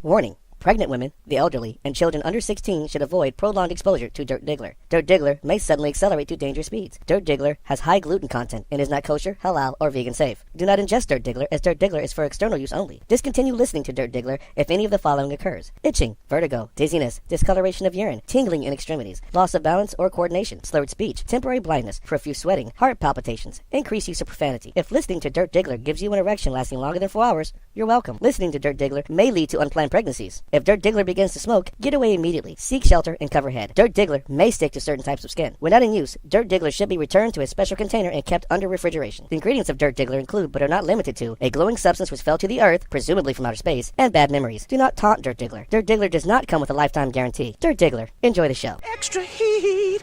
Warning. Pregnant women, the elderly, and children under 16 should avoid prolonged exposure to Dirt Diggler. Dirt Diggler may suddenly accelerate to dangerous speeds. Dirt Diggler has high gluten content and is not kosher, halal, or vegan safe. Do not ingest Dirt Diggler, as Dirt Diggler is for external use only. Discontinue listening to Dirt Diggler if any of the following occurs: itching, vertigo, dizziness, discoloration of urine, tingling in extremities, loss of balance or coordination, slurred speech, temporary blindness, profuse sweating, heart palpitations, increased use of profanity. If listening to Dirt Diggler gives you an erection lasting longer than 4 hours, you're welcome. Listening to Dirt Diggler may lead to unplanned pregnancies. If Dirt Diggler begins to smoke, get away immediately. Seek shelter and cover head. Dirt Diggler may stick to certain types of skin. When not in use, Dirt Diggler should be returned to a special container and kept under refrigeration. The ingredients of Dirt Diggler include, but are not limited to, a glowing substance which fell to the earth, presumably from outer space, and bad memories. Do not taunt Dirt Diggler. Dirt Diggler does not come with a lifetime guarantee. Dirt Diggler. Enjoy the show. Extra heat.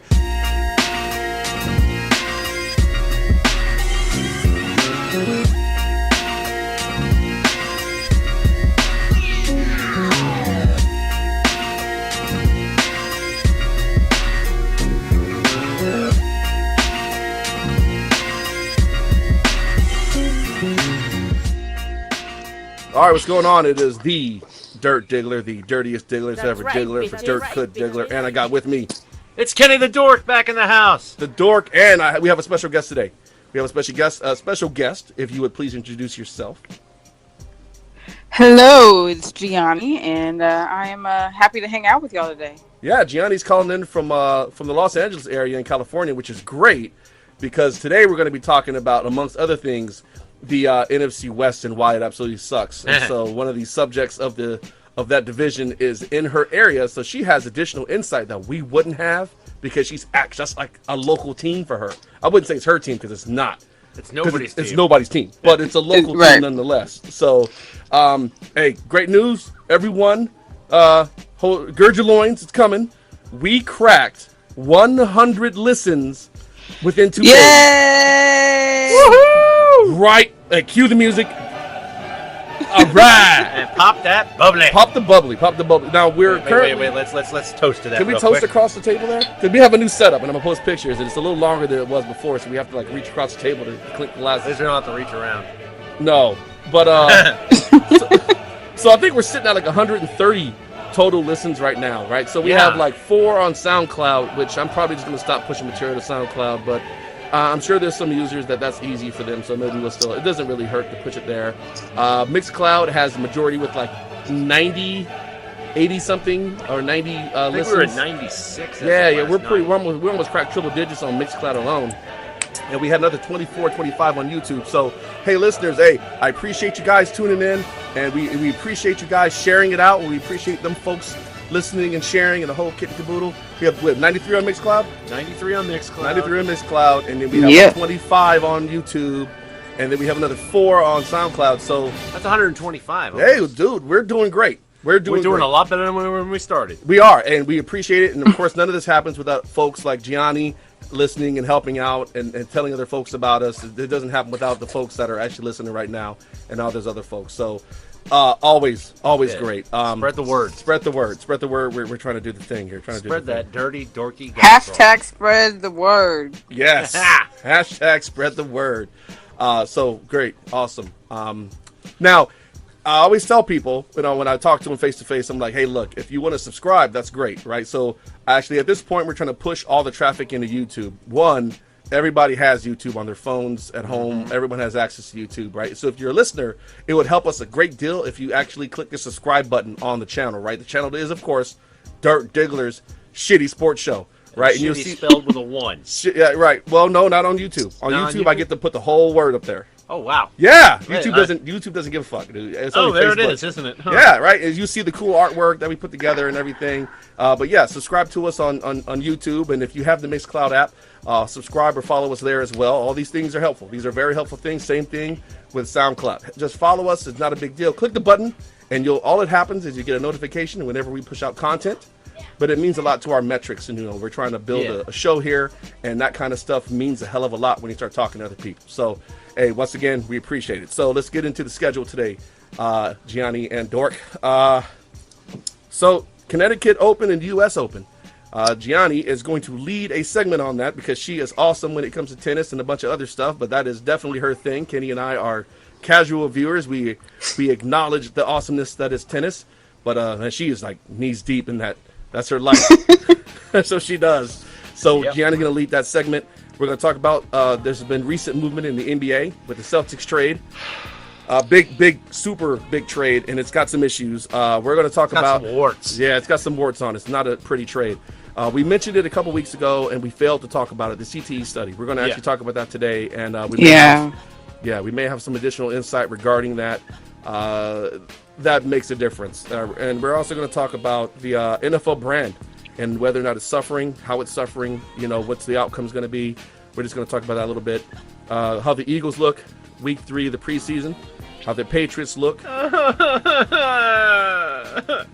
All right, what's going on? It is the Dirt Diggler, the dirtiest Digglers That's ever right, Diggler bitch. for That's Dirt right, Could bitch. Diggler, and I got with me It's Kenny the Dork back in the house. the Dork, and we have a special guest today. We have a special guest. If you would please introduce yourself. Hello, it's Gianni, and I am happy to hang out with y'all today. Yeah, Gianni's calling in from the Los Angeles area in California, which is great because today we're going to be talking about, amongst other things, the NFC West and why it absolutely sucks. And so one of the subjects of that division is in her area, so she has additional insight that we wouldn't have because she's just like a local team for her. I wouldn't say it's her team because it's not. It's nobody's team. It's nobody's team, but it's a local Right. team nonetheless. So, hey, great news, everyone. Gird your loins, it's coming. We cracked 100 listens within 2 days. Yay! Right, cue the music. All right. And pop that bubbly. Pop the bubbly. Now we're currently. Wait. Let's toast to that. Can we real toast quick. across the table there? Because we have a new setup, and I'm gonna post pictures, and it's a little longer than it was before, so we have to like reach across the table to clink the At least glasses. we don't have to reach around. No, but so I think we're sitting at like 130 total listens right now, right? So we Yeah. have like 4 on SoundCloud, which I'm probably just gonna stop pushing material to SoundCloud, but I'm sure there's some users that's easy for them, so maybe it doesn't really hurt to push it there. Mixcloud has the majority with like 80 something or 90 I think listens. we were at 96. Yeah, we almost cracked triple digits on Mixcloud alone. And we had another 24, 25 on YouTube. So, hey, listeners, I appreciate you guys tuning in, and we appreciate you guys sharing it out, and we appreciate them folks listening and sharing and the whole kit and caboodle. We have 93 on Mixcloud? 93 on Mixcloud. 93 on Mixcloud, and then we have Yeah. 25 on YouTube, and then we have another 4 on SoundCloud. So, That's 125. hey, dude, we're doing great. We're doing a great. lot better than when we started. We are, and we appreciate it. And of course, none of this happens without folks like Gianni listening and helping out and telling other folks about us. It doesn't happen without the folks that are actually listening right now and all those other folks. So always Yeah. great. Spread the word. Spread the word. We're trying to do the thing here. Spread that dirty, dorky. Hashtag spread the word. Yes. Hashtag spread the word. So great. Awesome. Now, I always tell people, when I talk to them face to face, I'm like, hey, look, if you want to subscribe, that's great, right? So actually, at this point, we're trying to push all the traffic into YouTube. One, everybody has YouTube on their phones at home. Everyone has access to YouTube, right? So if you're a listener, it would help us a great deal if you actually click the subscribe button on the channel, right? The channel is, of course, Dirt Diggler's Shitty Sports Show, right? And you'll see spelled with a 1. Yeah, right. Well, no, not on YouTube. On Not on YouTube, I get to put the whole word up there. Oh, wow. Yeah, Right, YouTube doesn't give a fuck, dude. It's Oh, only there Facebook. it is, isn't it? Huh. Yeah, right. As you see the cool artwork that we put together and everything. But yeah, subscribe to us on YouTube, and if you have the Mixcloud app, subscribe or follow us there as well. All these things are helpful. These are very helpful things. Same thing with SoundCloud. Just follow us. It's not a big deal. Click the button, and all it happens is you get a notification whenever we push out content. But it means a lot to our metrics, and we're trying to build a show here, and that kind of stuff means a hell of a lot when you start talking to other people. So, hey, once again, we appreciate it. So let's get into the schedule today, Gianni and Dork. So Connecticut Open and U.S. Open. Gianni is going to lead a segment on that because she is awesome when it comes to tennis and a bunch of other stuff, but that is definitely her thing. Kenny and I are casual viewers. We acknowledge the awesomeness that is tennis. But and she is like knees deep in that. That's her life. So she does. So Gianni's going to lead that segment. We're going to talk about there's been recent movement in the NBA with the Celtics trade. Big, super big trade, and it's got some issues. We're going to talk about some warts. Yeah, it's got some warts on it. It's not a pretty trade. We mentioned it a couple weeks ago, and we failed to talk about it. The CTE study. We're going to actually talk about that today, and we may have some additional insight regarding that. That makes a difference, and we're also going to talk about the NFL brand and whether or not it's suffering, how it's suffering. What's the outcome's going to be. We're just going to talk about that a little bit. How the Eagles look, week 3 of the preseason. How the Patriots look. Week 3 of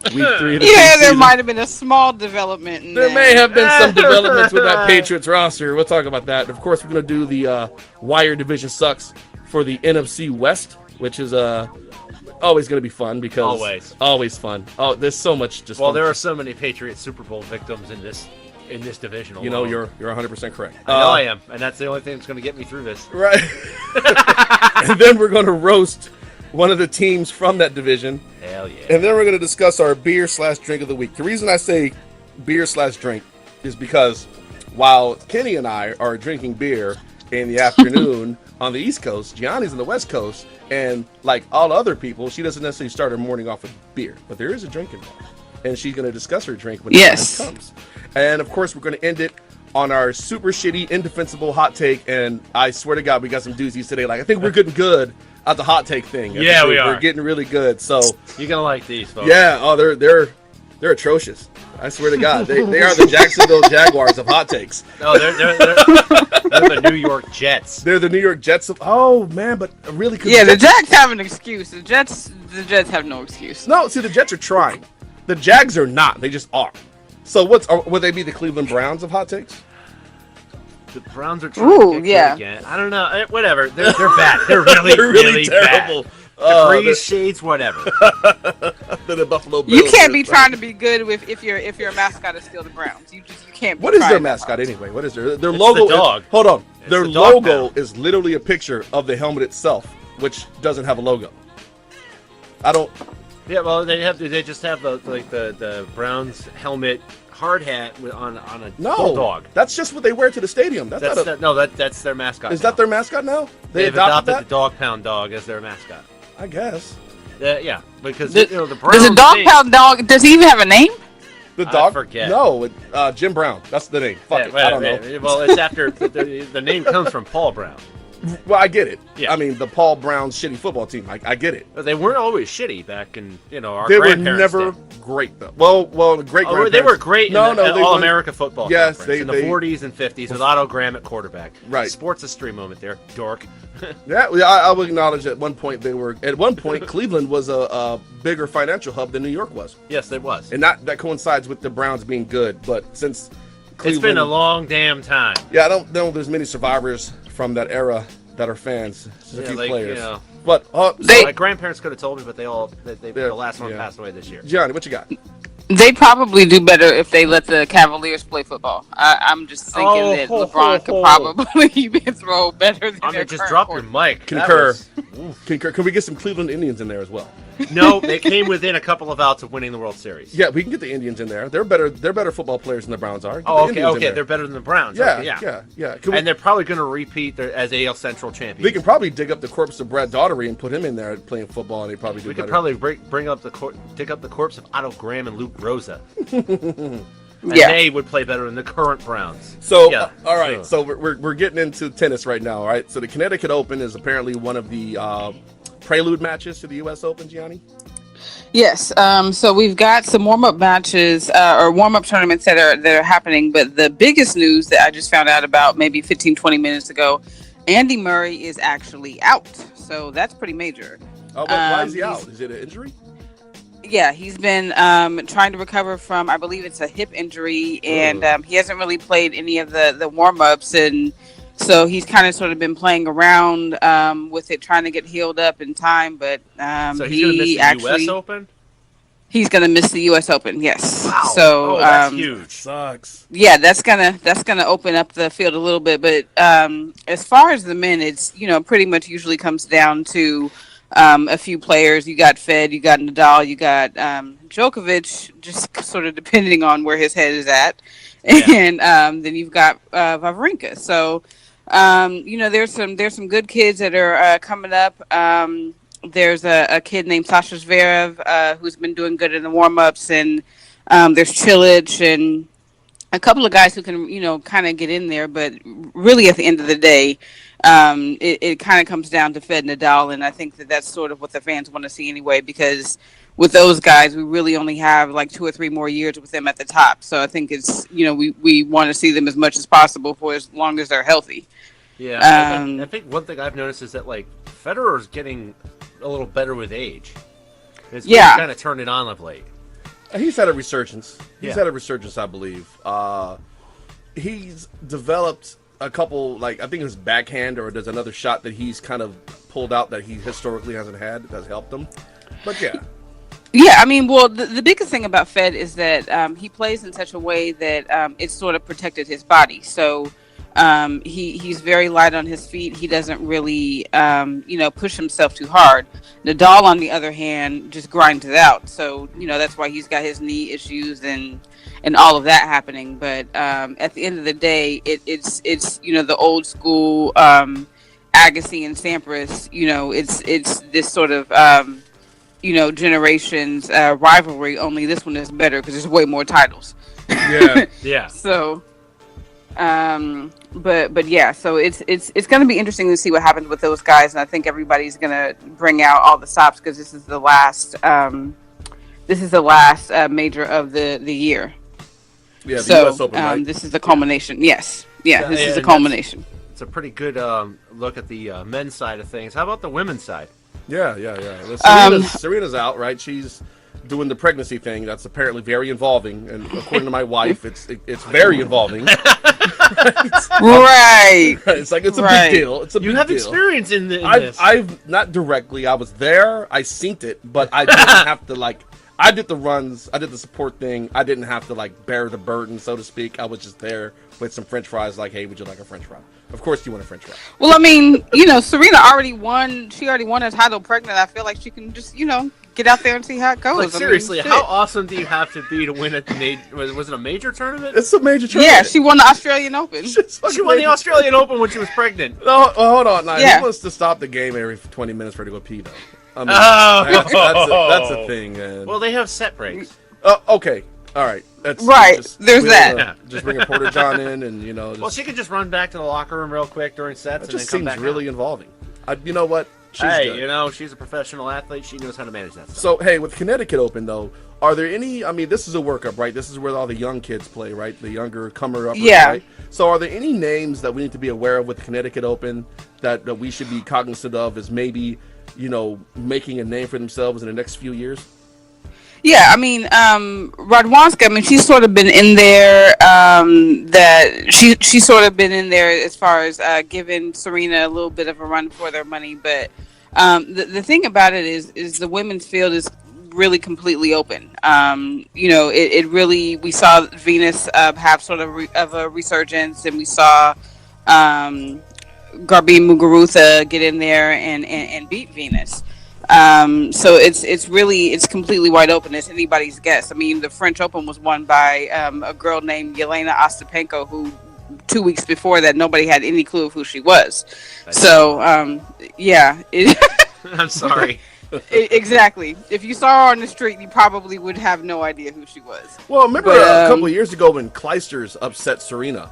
the preseason. There might have been a small development. There may have been some developments with that Patriots roster. We'll talk about that. Of course, we're going to do the Wire Division Sucks for the NFC West, which is always going to be fun because always fun. Oh, there's so much just. Well, there are so many Patriots Super Bowl victims in this division alone. You're 100% correct. I know I am, and that's the only thing that's going to get me through this. Right. And then we're going to roast one of the teams from that division. Hell yeah. And then we're going to discuss our beer/drink of the week. The reason I say beer/drink is because while Kenny and I are drinking beer in the afternoon on the East Coast, Gianni's on the West Coast, and like all other people, she doesn't necessarily start her morning off with beer, but there is a drink involved. And she's going to discuss her drink when the time comes. And of course, we're going to end it on our super shitty, indefensible hot take. And I swear to God, we got some doozies today. Like, I think we're getting good at the hot take thing. Yeah, we are. We're getting really good. So you're gonna like these, folks. Yeah. Oh, they're atrocious. I swear to God, they are the Jacksonville Jaguars of hot takes. No, they're the New York Jets. They're the New York Jets of. Oh man, but really. Yeah, the Jets have an excuse. The Jets have no excuse. No, see, the Jets are trying. The Jags are not. They just are. So would they be the Cleveland Browns of hot takes? The Browns are trying to get good again. I don't know. Whatever. They're bad. They're really, really terrible. Degrees, shades, whatever. They're the Buffalo Bills. You can't be trying to be good if your mascot is still the Browns. You can't. What is their mascot anyway? What is their it's logo? The dog. Hold on. It's their the dog logo pound. is literally a picture of the helmet itself, which doesn't have a logo. I don't. Yeah, well, they just have the Browns helmet, hard hat on a bulldog. That's just what they wear to the stadium. That's their mascot. Is that their mascot now? They've adopted the dog pound dog as their mascot. I guess. Yeah, because the Browns. Does a dog pound dog? Does he even have a name? The dog? I forget. No, Jim Brown. That's the name. Fuck it. I don't know. Well, it's after the name comes from Paul Brown. Well, I get it. Yeah. I mean, the Paul Brown shitty football team. I get it. But they weren't always shitty back in our They were grandparents' never day. great though. Well, the great grandparents. They were great in the All-America football yes, conference in the 40s and 50s with Otto Graham at quarterback. Right. Sports history moment there, dork. Yeah, I will acknowledge at one point Cleveland was a bigger financial hub than New York was. Yes, it was. And that coincides with the Browns being good, but since Cleveland, it's been a long damn time. Yeah, I don't know if there's many survivors from that era that are fans. Just a few players. But my grandparents could have told me, but the last one passed away this year. Gianni, what you got? They probably do better if they let the Cavaliers play football. I'm just thinking that LeBron could probably throw better than their just drop your mic. Concur. Can we get some Cleveland Indians in there as well? No, they came within a couple of outs of winning the World Series. Yeah, we can get the Indians in there. They're better football players than the Browns are. Okay, they're better than the Browns. Yeah. And they're probably going to repeat as AL Central champions. We can probably dig up the corpse of Brad Daugherty and put him in there playing football, and they probably do better. We could probably dig up the corpse of Otto Graham and Luke Rosa. And they would play better than the current Browns. So, all right. So we're getting into tennis right now. All right. So the Connecticut Open is apparently one of the prelude matches to the U.S. Open, Gianni. Yes. So we've got some warm-up matches or warm-up tournaments that are happening. But the biggest news that I just found out about maybe 15, 20 minutes ago, Andy Murray is actually out. So that's pretty major. Oh, why is he out? Is it an injury? Yeah, he's been trying to recover from, I believe it's a hip injury, and he hasn't really played any of the warm-ups, and so he's kind of sort of been playing around with it, trying to get healed up in time, but so he's going to miss the U.S. Open? He's going to miss the U.S. Open, yes. Wow. So that's huge. Sucks. Yeah, that's gonna open up the field a little bit, but as far as the men, it's pretty much usually comes down to a few players. You got Fed, you got Nadal, you got Djokovic, just sort of depending on where his head is at, and then you've got Wawrinka. So there's some good kids that are coming up. There's a kid named Sasha Zverev who's been doing good in the warm-ups, and there's Chilich and a couple of guys who can, kind of get in there. But really, at the end of the day, it kind of comes down to Fed Nadal, and I think that's sort of what the fans want to see anyway, because with those guys, we really only have like 2 or 3 more years with them at the top. So I think it's, we want to see them as much as possible for as long as they're healthy. Yeah, I think one thing I've noticed is that like Federer's getting a little better with age. It's kind of turned it on of late. He's had a resurgence. I believe. He's developed a couple, I think his backhand, or there's another shot that he's kind of pulled out that he historically hasn't had that's helped him. But yeah. Yeah, I mean, well, the biggest thing about Fed is that he plays in such a way that it's sort of protected his body. So he's very light on his feet. He doesn't really, push himself too hard. Nadal, on the other hand, just grinds it out. So, that's why he's got his knee issues and all of that happening. But at the end of the day, it's the old school Agassi and Sampras. It's this sort of generations rivalry. Only this one is better because there's way more titles. Yeah. So. But yeah, so it's going to be interesting to see what happens with those guys, and I think everybody's going to bring out all the stops because this is the last major of the year. Yeah, the so US Open, right? This is the culmination. Yes, this is the culmination. It's a pretty good look at the men's side of things. How about the women's side? Yeah. Well, Serena's out, right? She's doing the pregnancy thing. That's apparently very involving, and according to my wife, it's very involving. Right. It's like it's a big deal. It's a you big have deal. experience in this. I've not directly. I was there. I synced it, but I didn't have to I did the runs. I did the support thing. I didn't have to bear the burden, so to speak. I was just there with some French fries. Hey, would you like a French fry? Of course, you want a French fry. Well, I mean, Serena already won. She already won a title pregnant. I feel like she can just, get out there and see how it goes. Seriously, how awesome do you have to be to win at the was it a major tournament? It's a major tournament. Yeah, she won the Australian Open. She won the Australian Open when she was pregnant. No, hold on. Now, Yeah. He wants to stop the game every 20 minutes for her to go pee, though. I mean, that's a thing, man. Well, they have set breaks. Okay. All right. That's right. There's that. Just bring a Porter John in, and Well, she could just run back to the locker room real quick during sets, and then come back. Seems really involving. You know what? She's good. She's a professional athlete. She knows how to manage that stuff. So, hey, with Connecticut Open, though, are there any... I mean, this is a workup, right? This is where all the young kids play, right? The younger comer-uppers, right? So are there any names that we need to be aware of with Connecticut Open that we should be cognizant of as maybe, making a name for themselves in the next few years? Yeah, I mean, Radwanska, I mean, she's sort of been in there, she's sort of been in there as far as giving Serena a little bit of a run for their money. But the thing about it is the women's field is really completely open. It really, we saw Venus have sort of a resurgence, and we saw Garbine Muguruza get in there and beat Venus. So it's completely wide open. It's anybody's guess. I mean, the French Open was won by a girl named Yelena Ostapenko, who 2 weeks before that nobody had any clue of who she was. Yeah. I'm sorry. Exactly. If you saw her on the street, you probably would have no idea who she was. Well, remember a couple of years ago when Clijsters upset Serena?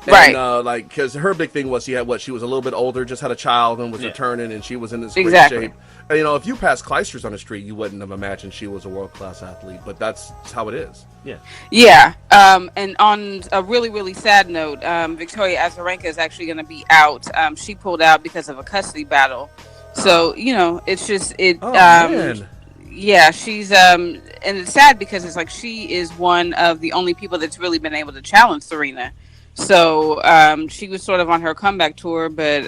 Right. And, because her big thing was she was a little bit older, just had a child, and was returning, and she was in this great shape. And, if you passed Clijsters on the street, you wouldn't have imagined she was a world-class athlete, but that's how it is. Yeah. Yeah. And on a really, really sad note, Victoria Azarenka is actually going to be out. She pulled out because of a custody battle. So, it's just, man. Yeah, she's, and it's sad because it's like she is one of the only people that's really been able to challenge Serena. So she was sort of on her comeback tour, but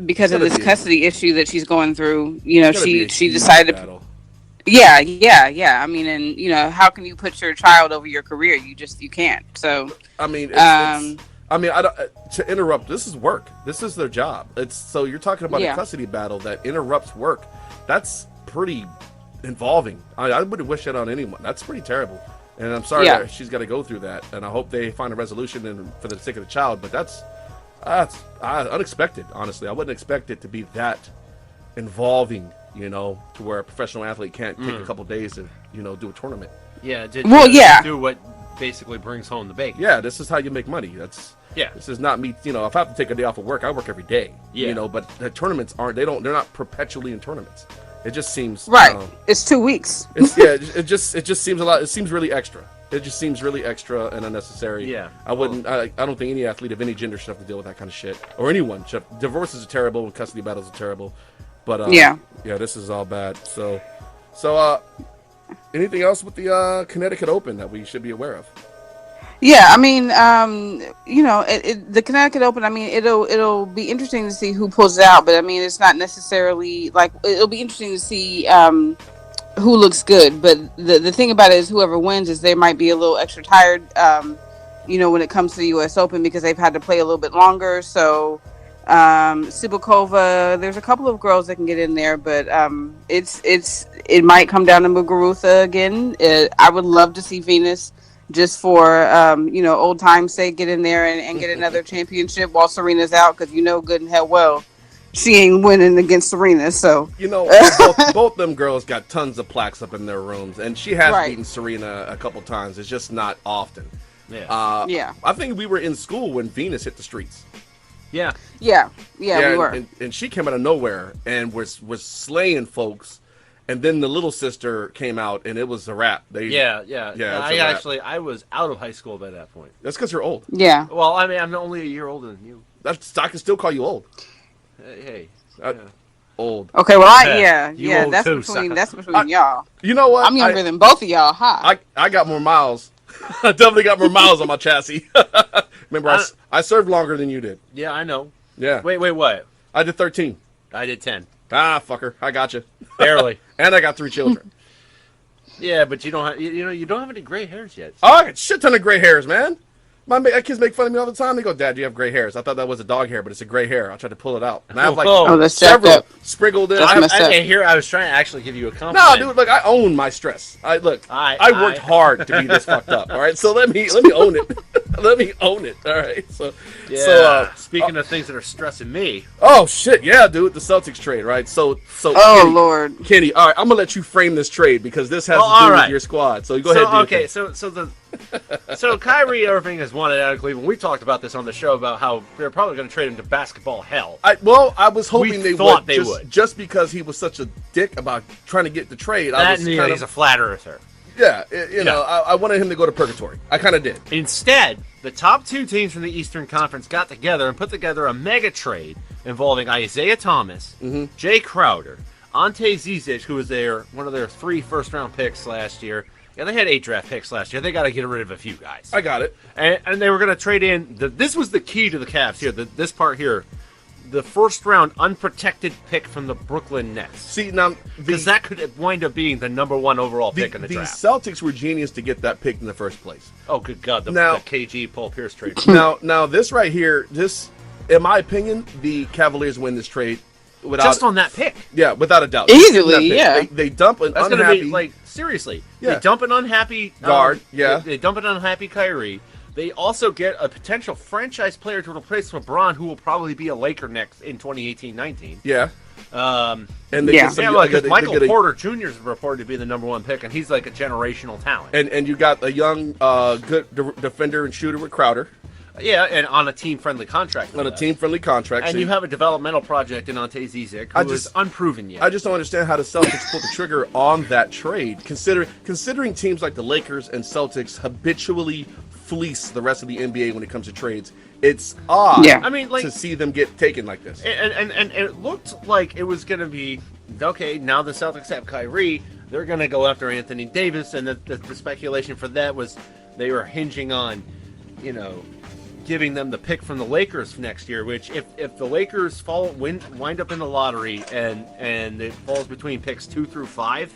because of this custody issue that she's going through, she decided to. Yeah. I mean, and how can you put your child over your career? You can't. So I mean, I mean, to interrupt. This is work. This is their job. So you're talking about a custody battle that interrupts work. That's pretty involving. I wouldn't wish that on anyone. That's pretty terrible. And I'm sorry that she's got to go through that. And I hope they find a resolution for the sake of the child. But that's unexpected. Honestly, I wouldn't expect it to be that involving. To where a professional athlete can't take a couple days to do a tournament. Yeah. Do what basically brings home the bacon. Yeah, this is how you make money. This is not me. If I have to take a day off of work, I work every day. But the tournaments aren't. They're not perpetually in tournaments. It just seems right. It's 2 weeks. It just seems a lot. It seems really extra. It just seems really extra and unnecessary. Yeah. I wouldn't. I don't think any athlete of any gender should have to deal with that kind of shit, or anyone. Divorces are terrible, and custody battles are terrible. But this is all bad. So, anything else with the Connecticut Open that we should be aware of? Yeah, I mean, the Connecticut Open. I mean, it'll be interesting to see who pulls it out. But I mean, it's not necessarily like it'll be interesting to see who looks good. But the thing about it is, whoever wins is they might be a little extra tired. When it comes to the U.S. Open because they've had to play a little bit longer. So. Sibylkova, there's a couple of girls that can get in there, but it might come down to Muguruza again. I would love to see Venus just for old time's sake get in there and get another championship while Serena's out, because good and hell well she ain't winning against Serena. So both them girls got tons of plaques up in their rooms, and she has beaten Serena a couple times. It's just not often. I think we were in school when Venus hit the streets. Yeah, we were. And she came out of nowhere and was slaying folks, and then the little sister came out and it was a wrap. I was out of high school by that point. That's because you're old. Yeah. Well, I mean, I'm only a year older than you. I can still call you old. Hey. Old. Okay, well, that's between y'all. You know what? I'm younger than both of y'all. Hi. I got more miles. I definitely got more miles on my chassis. Remember, I served longer than you did. Yeah, I know. Yeah. Wait, what? I did 13. I did 10. Ah, fucker. I got you. Barely. And I got 3 children. Yeah, but you don't have you don't have any gray hairs yet. Oh, I got a shit ton of gray hairs, man. My kids make fun of me all the time. They go, "Dad, do you have gray hairs?" I thought that was a dog hair, but it's a gray hair. I tried to pull it out, and I have like several sprinkled in. I was trying to actually give you a compliment. No, dude, look, I own my stress. I worked hard to be this fucked up. All right, so let me own it. Let me own it. All right, so speaking of things that are stressing me. Oh shit, yeah, dude, the Celtics trade, right? So. Oh Kenny, Lord, Kenny, all right, I'm gonna let you frame this trade because this has to do with your squad. So go ahead. So Kyrie Irving has wanted out of Cleveland. We talked about this on the show about how they're probably going to trade him to basketball hell. I was hoping they would just because he was such a dick about trying to get the trade. He's a flat earther. Yeah, I wanted him to go to purgatory. I kind of did. Instead, the top 2 teams from the Eastern Conference got together and put together a mega trade involving Isaiah Thomas, Jay Crowder, Ante Zizic, who was one of their 3 first-round picks last year. Yeah, they had 8 draft picks last year. They got to get rid of a few guys. I got it. And they were going to trade in. This was the key to the Cavs here. This part here. The first-round unprotected pick from the Brooklyn Nets. See, now... Because that could wind up being the number 1 overall pick in the draft. The Celtics were genius to get that pick in the first place. Oh, good God. The KG Paul Pierce trade. Now, this right here, in my opinion, the Cavaliers win this trade. Just on that pick. Yeah, without a doubt. Easily, yeah. They dump an unhappy... That's going to be, seriously. Yeah. They dump an unhappy... guard, yeah. They dump an unhappy Kyrie. They also get a potential franchise player to replace LeBron, who will probably be a Laker next in 2018-19. Yeah. And Michael Porter Jr. is reported to be the number 1 pick, and he's like a generational talent. And you got a young, good defender and shooter with Crowder. Yeah, and on a team-friendly contract. And you have a developmental project in Ante Zizic, who is unproven yet. I just don't understand how the Celtics pulled the trigger on that trade, considering teams like the Lakers and Celtics habitually fleece the rest of the NBA when it comes to trades. It's odd to see them get taken like this. And it looked like it was going to be, okay, now the Celtics have Kyrie, they're going to go after Anthony Davis, and the speculation for that was they were hinging on, giving them the pick from the Lakers next year, which if the Lakers wind up in the lottery and it falls between picks 2 through 5,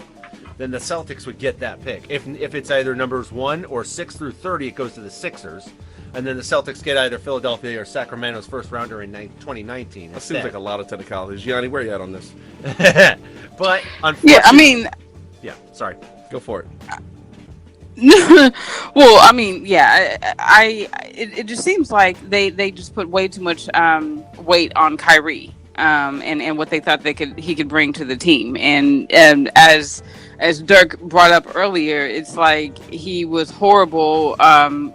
then the Celtics would get that pick. If it's either numbers 1 or 6 through 30, it goes to the Sixers. and then the Celtics get either Philadelphia or Sacramento's first rounder in 2019. That seems like a lot of technicalities. Gianni, where are you at on this? But unfortunately, Yeah, I mean, yeah, sorry. Go for it. well, I mean, yeah, it just seems like they just put way too much weight on Kyrie, and what they thought he could bring to the team, and as Dirk brought up earlier, it's like he was horrible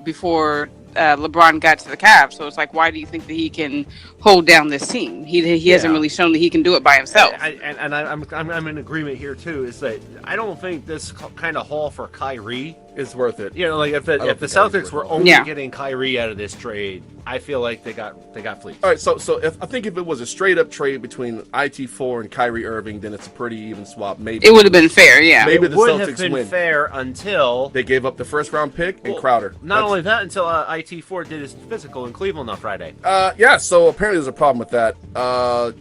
before LeBron got to the Cavs. So it's like, why do you think that he can hold down this team? He hasn't really shown that he can do it by himself. I'm in agreement here too. Is that I don't think this kind of haul for Kyrie is worth it. You know, like if the Celtics were only getting Kyrie out of this trade, I feel like they got fleeced. All right, so I think if it was a straight up trade between IT4 and Kyrie Irving, then it's a pretty even swap. Maybe it would have been fair. Yeah, maybe it would have been fair until they gave up the first round pick and Crowder. Not only that, until IT4 did his physical in Cleveland on Friday. Yeah. So apparently there's a problem with that.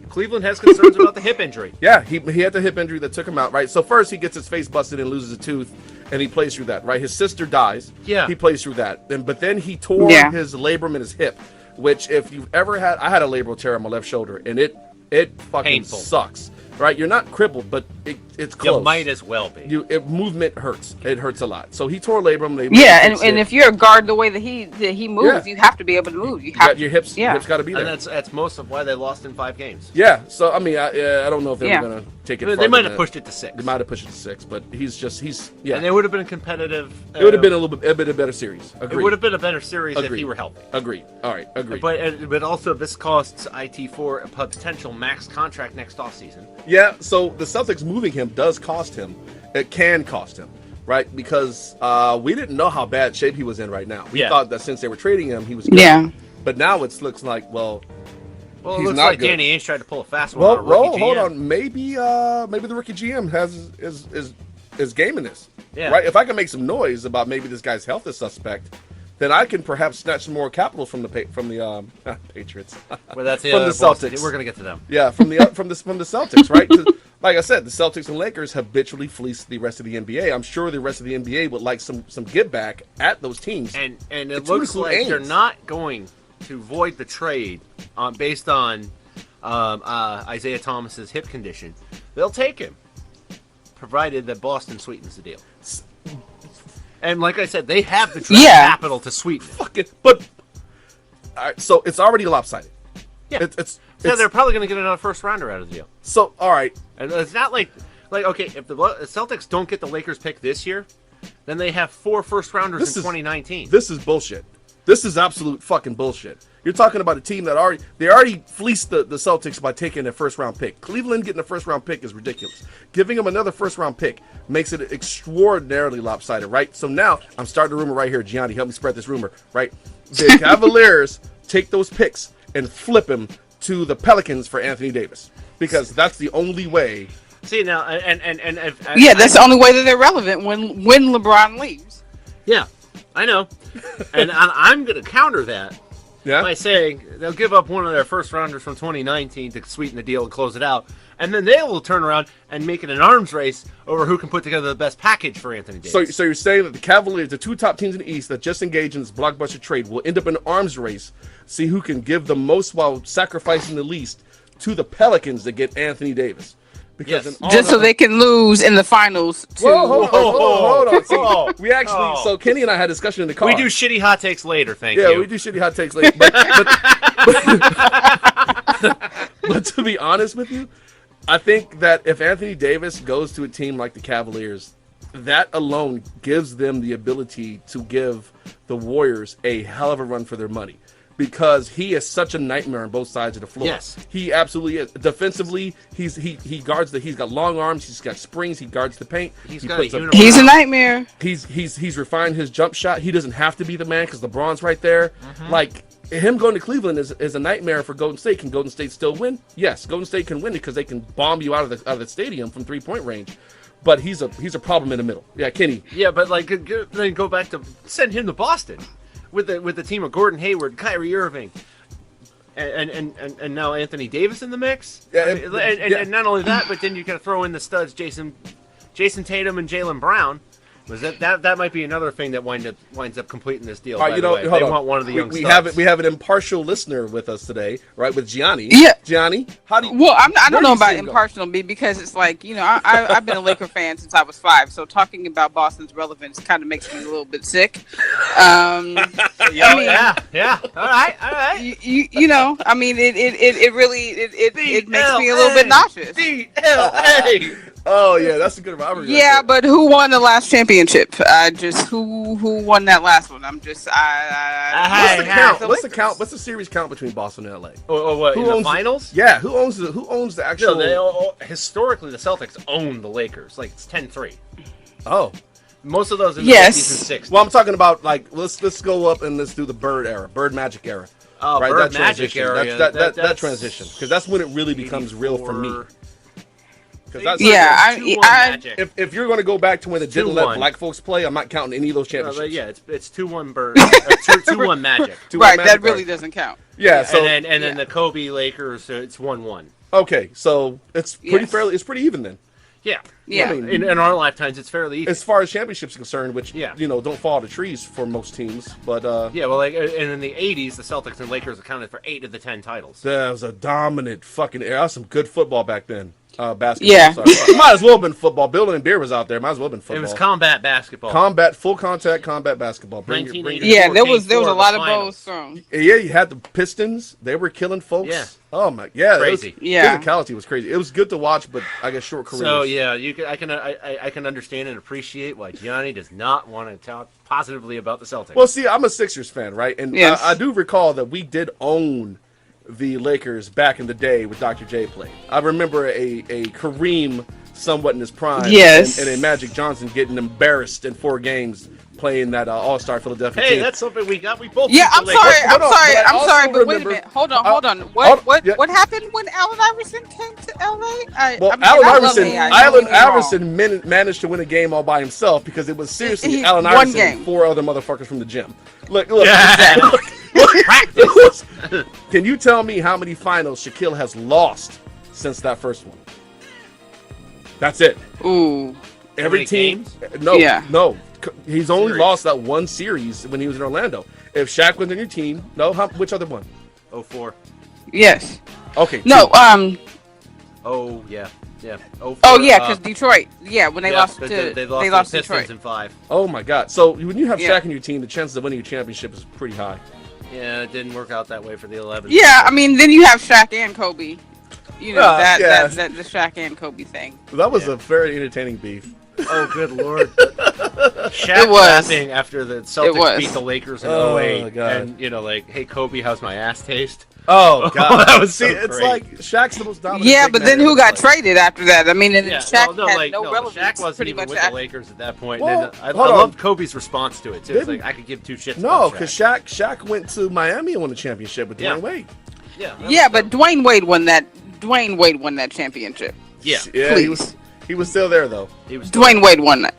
Cleveland has concerns about the hip injury. Yeah, he had the hip injury that took him out. Right. So first he gets his face busted and loses a tooth, and he plays through that. Right. His sister dies. Yeah. He plays through that. But then he tore his labrum in his hip, which if you've ever had, I had a labral tear on my left shoulder, and it fucking painful. Sucks. Right. You're not crippled, but it's close. You might as well be. Movement hurts. It hurts a lot. So he tore labrum. And if you're a guard the way that he moves, you have to be able to move. Your hips got to be there. And that's most of why they lost in 5 games. Yeah. So I mean, I don't know if they were gonna take it. They might have pushed it to 6. They might have pushed it to 6, but he's. And it would have been competitive. It would have been a bit better series. Agreed. It would have been a better series if he were healthy. Agreed. All right. Agreed. But also this costs IT4 a potential max contract next offseason. Yeah. So the Celtics moving him does cost him. It can cost him, right? Because we didn't know how bad shape he was in right now. We thought that since they were trading him, he was good. Yeah. But now it looks like, well, it he's looks not like good. Gianni Ainge tried to pull a fast one on a rookie GM. Hold on. Maybe the rookie GM is gaming this. Yeah. Right? If I can make some noise about maybe this guy's health is suspect, then I can perhaps snatch some more capital from the Patriots. Well, that's from the Celtics. We're gonna get to them. Yeah, from the Celtics, right? Like I said, the Celtics and Lakers habitually fleece the rest of the NBA. I'm sure the rest of the NBA would like some give back at those teams. And it looks like they're not going to void the trade based on Isaiah Thomas's hip condition. They'll take him, provided that Boston sweetens the deal. And like I said, they have the draft capital to sweeten it. But all right, so it's already lopsided. Yeah, they're probably going to get another first rounder out of the deal. So all right, and it's not like okay, if the Celtics don't get the Lakers pick this year, then they have 4 first rounders in 2019. This is bullshit. This is absolute fucking bullshit. You're talking about a team that already fleeced the Celtics by taking a first round pick. Cleveland getting a first round pick is ridiculous. Giving them another first round pick makes it extraordinarily lopsided, right? So now I'm starting a rumor right here. Gianni, help me spread this rumor, right? The Cavaliers take those picks and flip them to the Pelicans for Anthony Davis, because that's the only way. See now, that's the only way that they're relevant when LeBron leaves. Yeah, I know, and I'm going to counter that by saying they'll give up one of their first rounders from 2019 to sweeten the deal and close it out, and then they will turn around and make it an arms race over who can put together the best package for Anthony Davis. So you're saying that the Cavaliers, the 2 top teams in the East that just engaged in this blockbuster trade, will end up in an arms race, see who can give the most while sacrificing the least to the Pelicans to get Anthony Davis. Because just so they can lose in the finals. Hold on. See, we actually, so Kenny and I had a discussion in the car. We do shitty hot takes later, thank you. Yeah, we do shitty hot takes later. But to be honest with you, I think that if Anthony Davis goes to a team like the Cavaliers, that alone gives them the ability to give the Warriors a hell of a run for their money. Because he is such a nightmare on both sides of the floor. Yes, he absolutely is. Defensively, he guards he's got long arms. He's got springs. He guards the paint. He's a nightmare. He's refined his jump shot. He doesn't have to be the man because LeBron's right there. Mm-hmm. Like him going to Cleveland is a nightmare for Golden State. Can Golden State still win? Yes, Golden State can win it because they can bomb you out of the stadium from 3-point range. But he's a problem in the middle. Yeah, Kenny. Yeah, but then go back to send him to Boston. With the team of Gordon Hayward, Kyrie Irving, and now Anthony Davis in the mix. Yeah, and not only that, but then you can throw in the studs Jason Tatum and Jaylen Brown. Was that might be another thing that winds up completing this deal. All right, by the way. hold They on. want one of the young we studs. have an impartial listener with us today, right? With Gianni. Yeah. Gianni, how do you? Well, I where don't do know you see about him go? impartial because it's like, I've been a Laker fan since I was 5, so talking about Boston's relevance kind of makes me a little bit sick. Yeah. All right. It makes me a little bit nauseous. DLA. Oh yeah, that's a good rivalry. Yeah, but who won the last championship? Who won that last one? I'm just What's the count? What's the count? What's the series count between Boston and LA? What, in the finals? Yeah, who owns the actual? Historically, the Celtics own the Lakers. Like, it's 10-3. Oh, Most of those in the Yes. 50s and 60s. well, I'm talking about like let's go up and let's do the Bird Magic era. Oh, right, Bird that Magic transition. era. That transition, because that's when it really becomes real for me. 'Cause that's Yeah, I- 2-1 I- Magic. If you're going to go back to when it didn't let 2-1. black folks play, I'm not counting any of those championships. Yeah, it's 2-1 Bird. 2-1 Magic. 2-1 Right, Magic, that really doesn't count. Yeah. So and then the Kobe Lakers, it's 1-1. okay, so it's pretty Yes. It's pretty even then. Yeah. Yeah. I mean, In our lifetimes, it's fairly easy. as far as championships are concerned, which Yeah. don't fall to trees for most teams, but Yeah, well, and in the 80s, the Celtics and Lakers accounted for 8 of the 10 titles. that was a dominant fucking era. That was some good football back then. Basketball. Yeah. Sorry. Might as well have been football. Building and Beer was out there. Might as well have been football. It was combat basketball. Full contact combat basketball. Bring your, 1980. Yeah, there was Game a four lot of of the bows thrown. Yeah, you had the Pistons. They were killing folks. Yeah. Oh my, yeah, Crazy. Yeah. Physicality was crazy. It was good to watch, but I guess short careers. So yeah, I can understand and appreciate why Gianni does not want to talk positively about the Celtics. Well, see, I'm a Sixers fan, right? And Yes. I do recall that we did own the Lakers back in the day with Dr. J played. I remember a Kareem somewhat in his prime. Yes. And a Magic Johnson getting embarrassed in 4 games playing that All-Star Philadelphia hey, team. that's something we got. We both. Yeah, beat I'm the sorry. Lakers. Hold on, but I I'm also sorry, but wait a remember- minute. Hold on. What happened when Allen Iverson came to LA? Well, Allen Allen Iverson managed to win a game all by himself because it was seriously He- Allen one Iverson game. and 4 other motherfuckers from the gym. Look. Yeah. Look. Can you tell me how many finals Shaquille has lost since that first one? That's it. Ooh. Every many team. games? No. Yeah. No. He's only Series. lost that one series when he was in Orlando. If Shaq was in your team, which other one? 04. Yes. Okay. No. 2. Oh yeah. 04, Oh yeah, because Detroit. Yeah, when they yeah, lost but to they Detroit. lost to the Pistons in 5. Oh my God. So when you have Yeah. Shaq in your team, the chances of winning a championship is pretty high. Yeah, it didn't work out that way for the 11. Yeah, I mean, then you have Shaq and Kobe. You know Yeah. that the Shaq and Kobe thing. That was Yeah. a very entertaining beef. Oh, good lord. Shaq It was. laughing after the Celtics was. beat the Lakers in Oh, 08. my God. And, like, hey, Kobe, how's my ass taste? Oh God, That was see, so it's great. like Shaq's the most dominant. Yeah, big but man then who ever got played. traded after that? I mean, and Yeah, Shaq well, had no relevance. Shaq wasn't pretty even much with after. the Lakers at that point. Well, And I hold on. loved Kobe's response to it, too. It's Didn't- like, I could give 2 shits No, about because Shaq. Shaq went to Miami and won a championship with Yeah. Dwayne Wade. Yeah, Yeah, but Dwayne Wade won that. Dwayne Wade won that championship. Yeah, Yeah, Please. he was still there though. he was Dwayne Wade won that.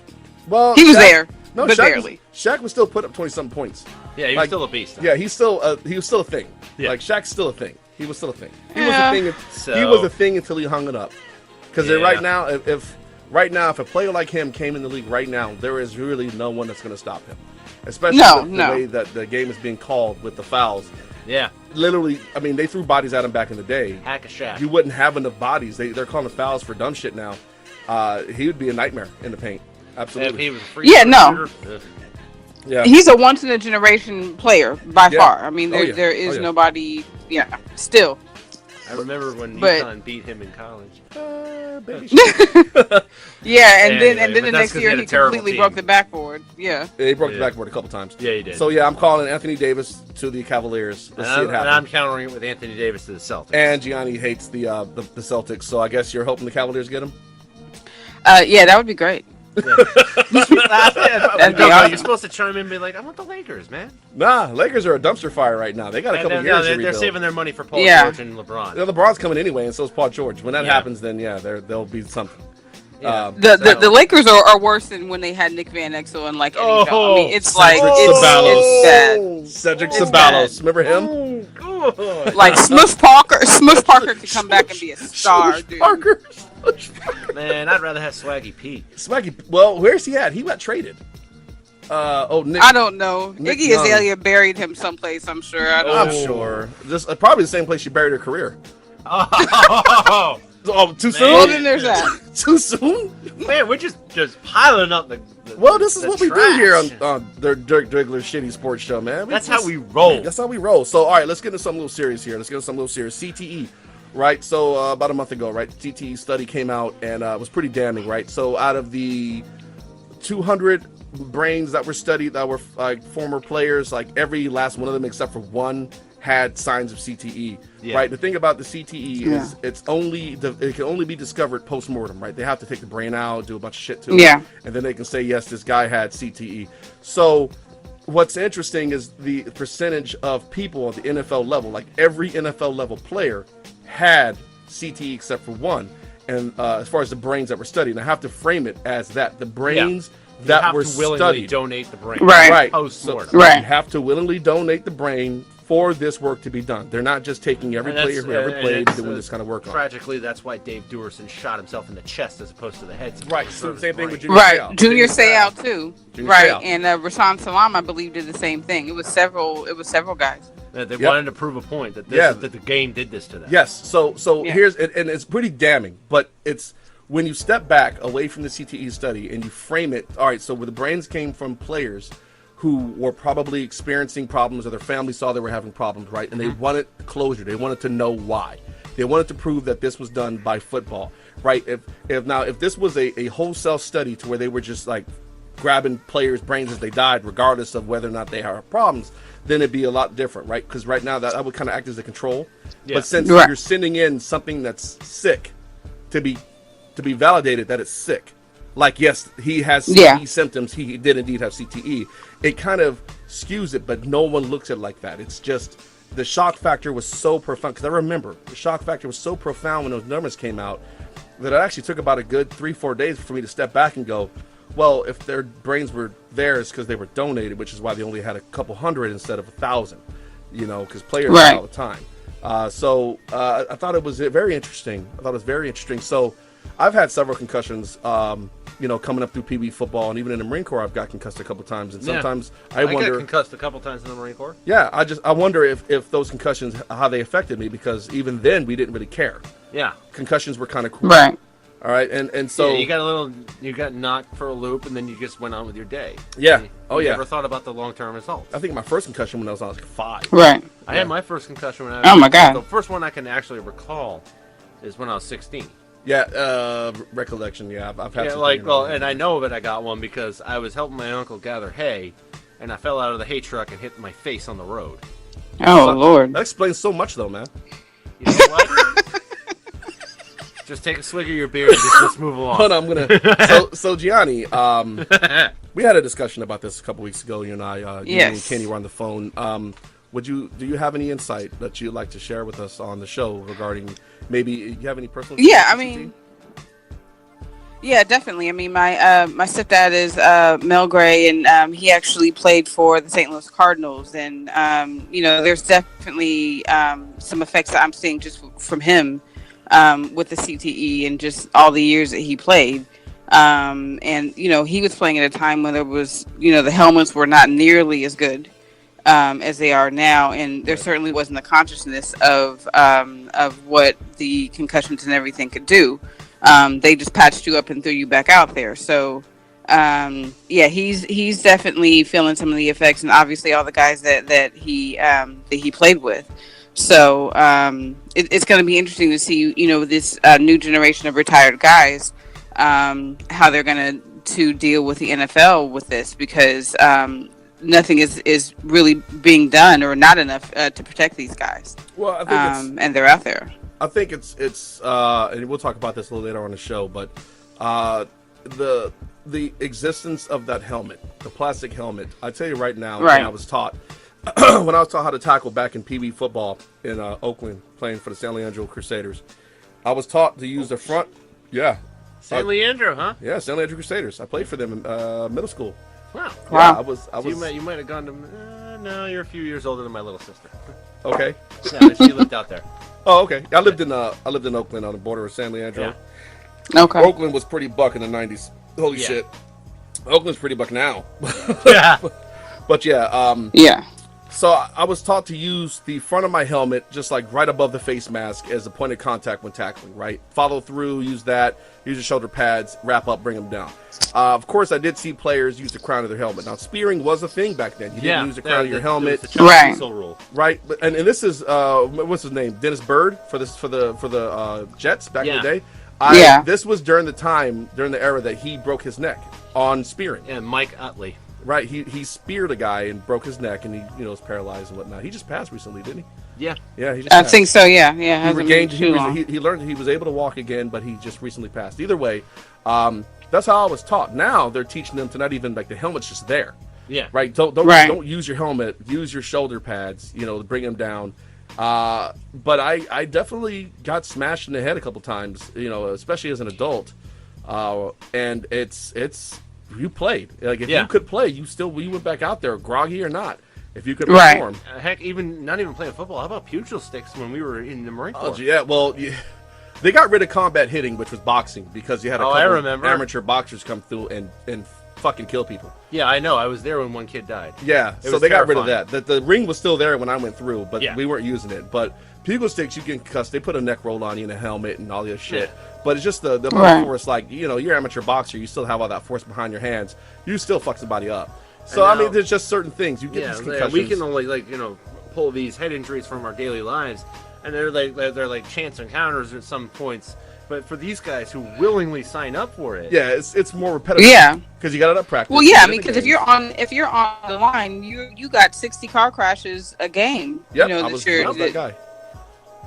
Well, He was Shaq- there, No, but Shaq barely. Shaq would still put up 20-something points. Yeah, he was like- still a beast. Yeah, he was still a thing. Yeah. Like Shaq's still a thing. He was still a thing. He Yeah. was a thing. So- He was a thing until he hung it up. Because Yeah. right now, if a player like him came in the league right now, there is really no one that's going to stop him. Especially with the way that the game is being called with the fouls. Yeah, Literally, I mean, they threw bodies at him back in the day. hack a Shaq. You wouldn't have enough bodies. They're calling fouls for dumb shit now. He would be a nightmare in the paint. If Absolutely. he was a free Yeah, no. shooter, ugh. Yeah. He's a once in a generation player by Yeah. far. I mean, Oh, yeah. there is Oh, yeah. nobody. Yeah, still. I remember when But- UConn beat him in college. Baby shit. Yeah, and Anyway, then but the that's next 'cause year he had he a terrible completely team. broke the backboard. Yeah. He broke the Yeah. backboard a couple times. Yeah, he did. So yeah, I'm calling Anthony Davis to the Cavaliers. Let's see it and happen. I'm countering it with Anthony Davis to the Celtics. And Gianni hates the Celtics, so I guess you're hoping the Cavaliers get him. Yeah, that would be great. That'd be awesome. You're supposed to chime in and be like, I want the Lakers, man. Nah, Lakers are a dumpster fire right now. They got a couple years to they're rebuild. saving their money for Paul Yeah. George and LeBron. You know, LeBron's coming anyway, and so is Paul George. When that Yeah. happens, then yeah, there'll be something. Yeah. The Lakers are worse than when they had Nick Van Exel and like Eddie Jones. I mean, it's Cedric like Ceballos. it's bad. Cedric It's Ceballos. Remember him? Like Smush Parker could come back and be a star, dude. Parker. Man, I'd rather have Swaggy P. Swaggy. Well, where's he at? He got traded. Nick. I don't know. Nick Iggy Young. Azalea buried him someplace, I'm sure. I'm sure. Just probably the same place she buried her career. Oh, too man. soon? Well, then there's that. Too soon? Man, we're just piling up the Well, this is what we do trash. here on the Dirk Diggler Shitty Sports Show, man. That's how we roll. That's how we roll. So, all right, let's get into something a little serious here. CTE, right? So, about a month ago, right, CTE study came out, and it was pretty damning, right? So, out of the 200 brains that were studied that were like former players, like every last one of them except for one had signs of CTE, right? The thing about the CTE is it can only be discovered post-mortem, right? They have to take the brain out, do a bunch of shit to it, and then they can say, yes, this guy had CTE. So what's interesting is the percentage of people at the NFL level, like every NFL level player had CTE except for one. And as far as the brains that were studied, and I have to frame it as that the brains that were studied donate the brain, Right. Post-mortem. Right. You have to willingly donate the brain for this work to be done. They're not just taking every player who ever played and doing this kind of work on. Tragically, that's why Dave Duerson shot himself in the chest as opposed to the head. Right. So same thing with Junior Right, Seau. Junior Seau too. Junior Right, Seau. and Rashawn Salam, I believe, did the same thing. It was several guys. They wanted to prove a point that that the game did this to them. Yes. So here's and it's pretty damning, but it's when you step back away from the CTE study and you frame it. All right. So where the brains came from players who were probably experiencing problems, or their family saw they were having problems, right? And they wanted closure. They wanted to know why. They wanted to prove that this was done by football, right? If this was a wholesale study to where they were just like grabbing players' brains as they died, regardless of whether or not they have problems, then it'd be a lot different, right? Because right now that would kind of act as a control. Yeah. But since you're sending in something that's sick to be validated that it's sick, like, yes, he has CTE symptoms, he did indeed have CTE, it kind of skews it, but no one looks at it like that. It's just the shock factor was so profound, because I remember the shock factor was so profound when those numbers came out that it actually took about a good 3-4 days for me to step back and go, well, if their brains were there, it's because they were donated, which is why they only had a couple hundred instead of 1,000, because players die all the time. So I thought it was very interesting. So I've had several concussions, coming up through PB football, and even in the Marine Corps, I've got concussed a couple times. And sometimes I wonder. got concussed a couple times in the Marine Corps. Yeah, I wonder if those concussions, how they affected me, because even then we didn't really care. Yeah, concussions were kind of cool. Right. All right, and so you got knocked for a loop, and then you just went on with your day. Yeah. You never thought about the long-term results. I think my first concussion when I was like 5. Right. I had my first concussion when I was. Oh my God. The first one I can actually recall is when I was 16. Yeah, recollection. Yeah, I've had. Yeah, and I know that I got one because I was helping my uncle gather hay, and I fell out of the hay truck and hit my face on the road. Oh Lord. That explains so much, though, man. You know what? Just take a swig of your beer and just move along. Hold on, I'm gonna. So Gianni, we had a discussion about this a couple weeks ago. You and I, you and Kenny were on the phone. Do you have any insight that you'd like to share with us on the show regarding maybe you have any personal? Yeah, I mean, yeah, definitely. I mean, my stepdad is Mel Gray, and he actually played for the St. Louis Cardinals, and there's definitely some effects that I'm seeing just from him with the CTE and just all the years that he played. And he was playing at a time when there was, the helmets were not nearly as good as they are now, and there certainly wasn't the consciousness of what the concussions and everything could do. They just patched you up and threw you back out there. So he's definitely feeling some of the effects, and obviously all the guys that he played with. So it's going to be interesting to see this new generation of retired guys, how they're going to deal with the NFL with this, because nothing is really being done, or not enough to protect these guys. Well, I think and they're out there. I think it's and we'll talk about this a little later on the show, but the existence of that helmet, the plastic helmet. I tell you right now, when I was taught how to tackle back in PB football in Oakland, playing for the San Leandro Crusaders, I was taught to use the front. Yeah, San Leandro, huh? Yeah, San Leandro Crusaders. I played for them in middle school. Wow. Yeah, I was. You might have gone to. No, you're a few years older than my little sister. Okay. Yeah, she lived out there. Oh, okay. I lived in Oakland on the border of San Leandro. Okay. Oakland was pretty buck in the 90s. Holy shit. Oakland's pretty buck now. Yeah. But yeah, Yeah. so I was taught to use the front of my helmet, just like right above the face mask, as a point of contact when tackling, right? Follow through, use that, use your shoulder pads, wrap up, bring them down. Of course, I did see players use the crown of their helmet. Now, spearing was a thing back then. You didn't use the crown of your helmet. The Chuck Cecil rule. Right, and this is, what's his name? Dennis Byrd for the Jets back in the day. This was during the era that he broke his neck on spearing. Yeah, Mike Utley. Right, he speared a guy and broke his neck, and he was paralyzed and whatnot. He just passed recently, didn't he? Yeah. Yeah, he just I passed. think so. Yeah. He regained. He learned that he was able to walk again, but he just recently passed. Either way, that's how I was taught. Now they're teaching them to not even like the helmet's just there. Yeah. Right. Don't use your helmet. Use your shoulder pads. To bring them down. But I definitely got smashed in the head a couple times. Especially as an adult. And it's. You played. Like, if you could play, you went back out there, groggy or not. If you could perform. Heck, not even playing football. How about pugil sticks when we were in the Marine Corps? Oh, yeah. Well, they got rid of combat hitting, which was boxing, because you had a couple amateur boxers come through and fucking kill people. Yeah, I know. I was there when one kid died. Yeah, so they got rid of that. The ring was still there when I went through, but we weren't using it. But pugil sticks, you can cuss. They put a neck roll on you and a helmet and all this shit. Yeah. But it's just the force, like, you're amateur boxer, you still have all that force behind your hands. You still fuck somebody up. So, I mean, there's just certain things. You get these concussions. We can only, pull these head injuries from our daily lives, and they're like chance encounters at some points. But for these guys who willingly sign up for it, it's more repetitive. Yeah, because you got it up practice. Well, yeah, I mean, because if you're on the line, you got 60 car crashes a game. Yep, I was that guy.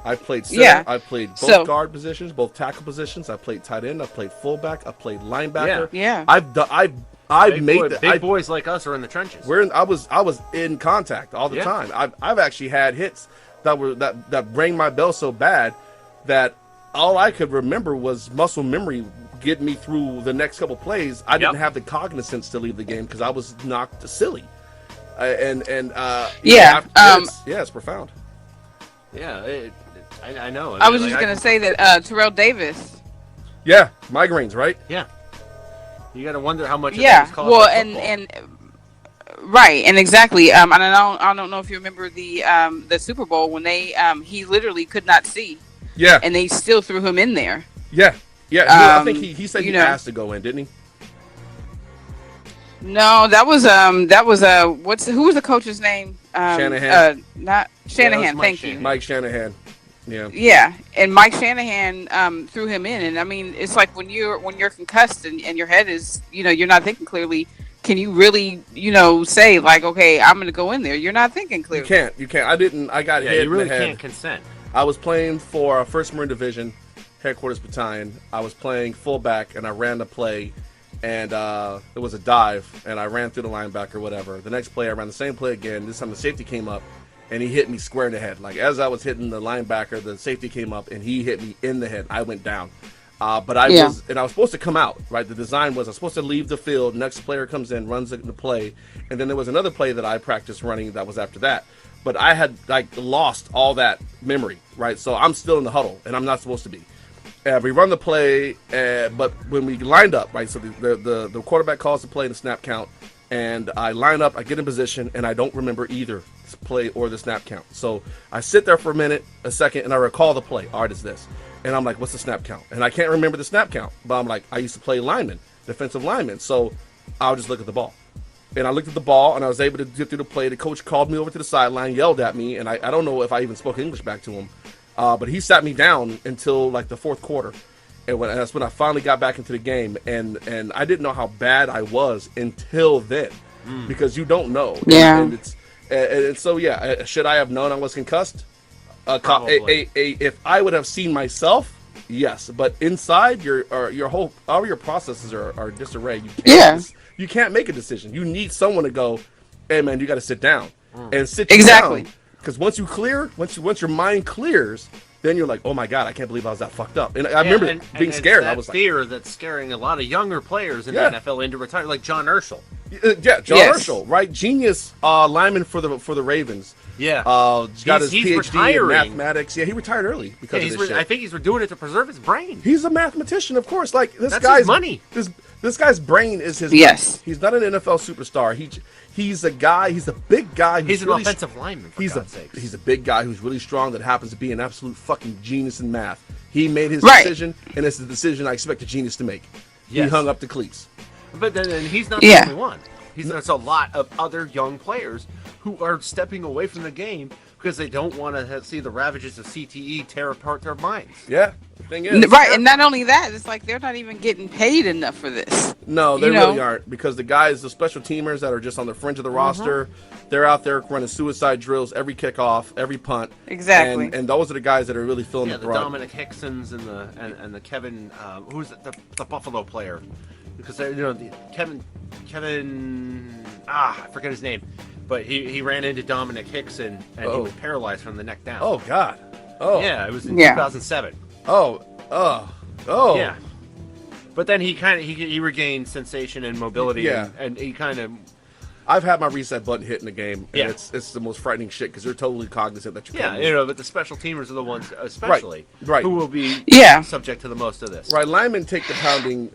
I played center. I played both guard positions, both tackle positions. I played tight end. I played fullback. I played linebacker. Yeah. I've made big boys like us are in the trenches. I was in contact all the time. I've actually had hits that rang my bell so bad that all I could remember was muscle memory getting me through the next couple plays. I didn't have the cognizance to leave the game because I was knocked silly. It's profound. Yeah, I know. I was just going to say that Terrell Davis. Yeah, migraines, right? Yeah. You got to wonder how much. Yeah. Well, and right, and exactly. And I don't know if you remember the Super Bowl when he literally could not see. Yeah. And they still threw him in there. Yeah. I think he said he asked to go in, didn't he? No, that was who was the coach's name? Shanahan. Not Shanahan. Thank you, Mike Shanahan. Yeah. Yeah, and Mike Shanahan threw him in, and I mean, it's like when you're concussed and your head is, you're not thinking clearly. Can you really, say like, okay, I'm going to go in there? You're not thinking clearly. You can't. I got hit you really in the head. Can't consent. I was playing for 1st Marine Division, Headquarters Battalion. I was playing fullback, and I ran the play, and it was a dive, and I ran through the linebacker, whatever. The next play, I ran the same play again. This time the safety came up, and he hit me square in the head. Like, as I was hitting the linebacker, the safety came up, and he hit me in the head. I went down. But I was supposed to come out, right? The design was I was supposed to leave the field. Next player comes in, runs the play, and then there was another play that I practiced running that was after that. But I had lost all that memory, right? So I'm still in the huddle, and I'm not supposed to be. We run the play, but when we lined up, right? So the quarterback calls the play and the snap count, and I line up, I get in position, and I don't remember either the play or the snap count. So I sit there for a second, and I recall the play. All right, it's this. And I'm like, what's the snap count? And I can't remember the snap count. But I'm like, I used to play lineman, defensive lineman. So I'll just look at the ball. And I looked at the ball, and I was able to get through the play. The coach called me over to the sideline, yelled at me, and I don't know if I even spoke English back to him. But he sat me down until the 4th quarter. And that's when I finally got back into the game. And I didn't know how bad I was until then. Because you don't know. Yeah. And so, should I have known I was concussed? If I would have seen myself, yes, but inside your whole all your processes are disarray. You can't make a decision. You need someone to go, hey man, you got to sit down and sit down. Because once your mind clears, then you're like, oh my God, I can't believe I was that fucked up. And I remember being scared. That I was fear that's scaring a lot of younger players in the NFL into retirement, like John Urschel. Yeah, John Urschel, right? Genius lineman for the Ravens. Yeah, got his PhD retiring. in mathematics. Yeah, he retired early because of this shit. I think he's doing it to preserve his brain. He's a mathematician, of course. Like That's his money. This guy's brain is his. Yes. Brain. He's not an NFL superstar. He's a guy. He's a big guy. He's an offensive lineman. For God's sakes. He's a big guy who's really strong. That happens to be an absolute fucking genius in math. He made his decision, and it's the decision I expect a genius to make. Yes. He hung up the cleats. But then he's not the only one. There's a lot of other young players who are stepping away from the game because they don't want to see the ravages of CTE tear apart their minds. Yeah, the thing is, right, and not only that, it's like they're not even getting paid enough for this. No, they really aren't, because the guys, the special teamers that are just on the fringe of the roster, they're out there running suicide drills every kickoff, every punt. Exactly. And those are the guys that are really feeling the brunt. Dominic Hicksons and the Kevin, who's the Buffalo player? Because the Kevin, I forget his name, but he ran into Dominic Hickson and he was paralyzed from the neck down. Oh God. Oh yeah, it was in 2007. Yeah, but then he regained sensation and mobility. And he kind of. I've had my reset button hit in the game, and it's the most frightening shit because they're totally cognizant that you're coming. But the special teamers are the ones, especially, right. who will be subject to the most of this. Right, linemen take the pounding,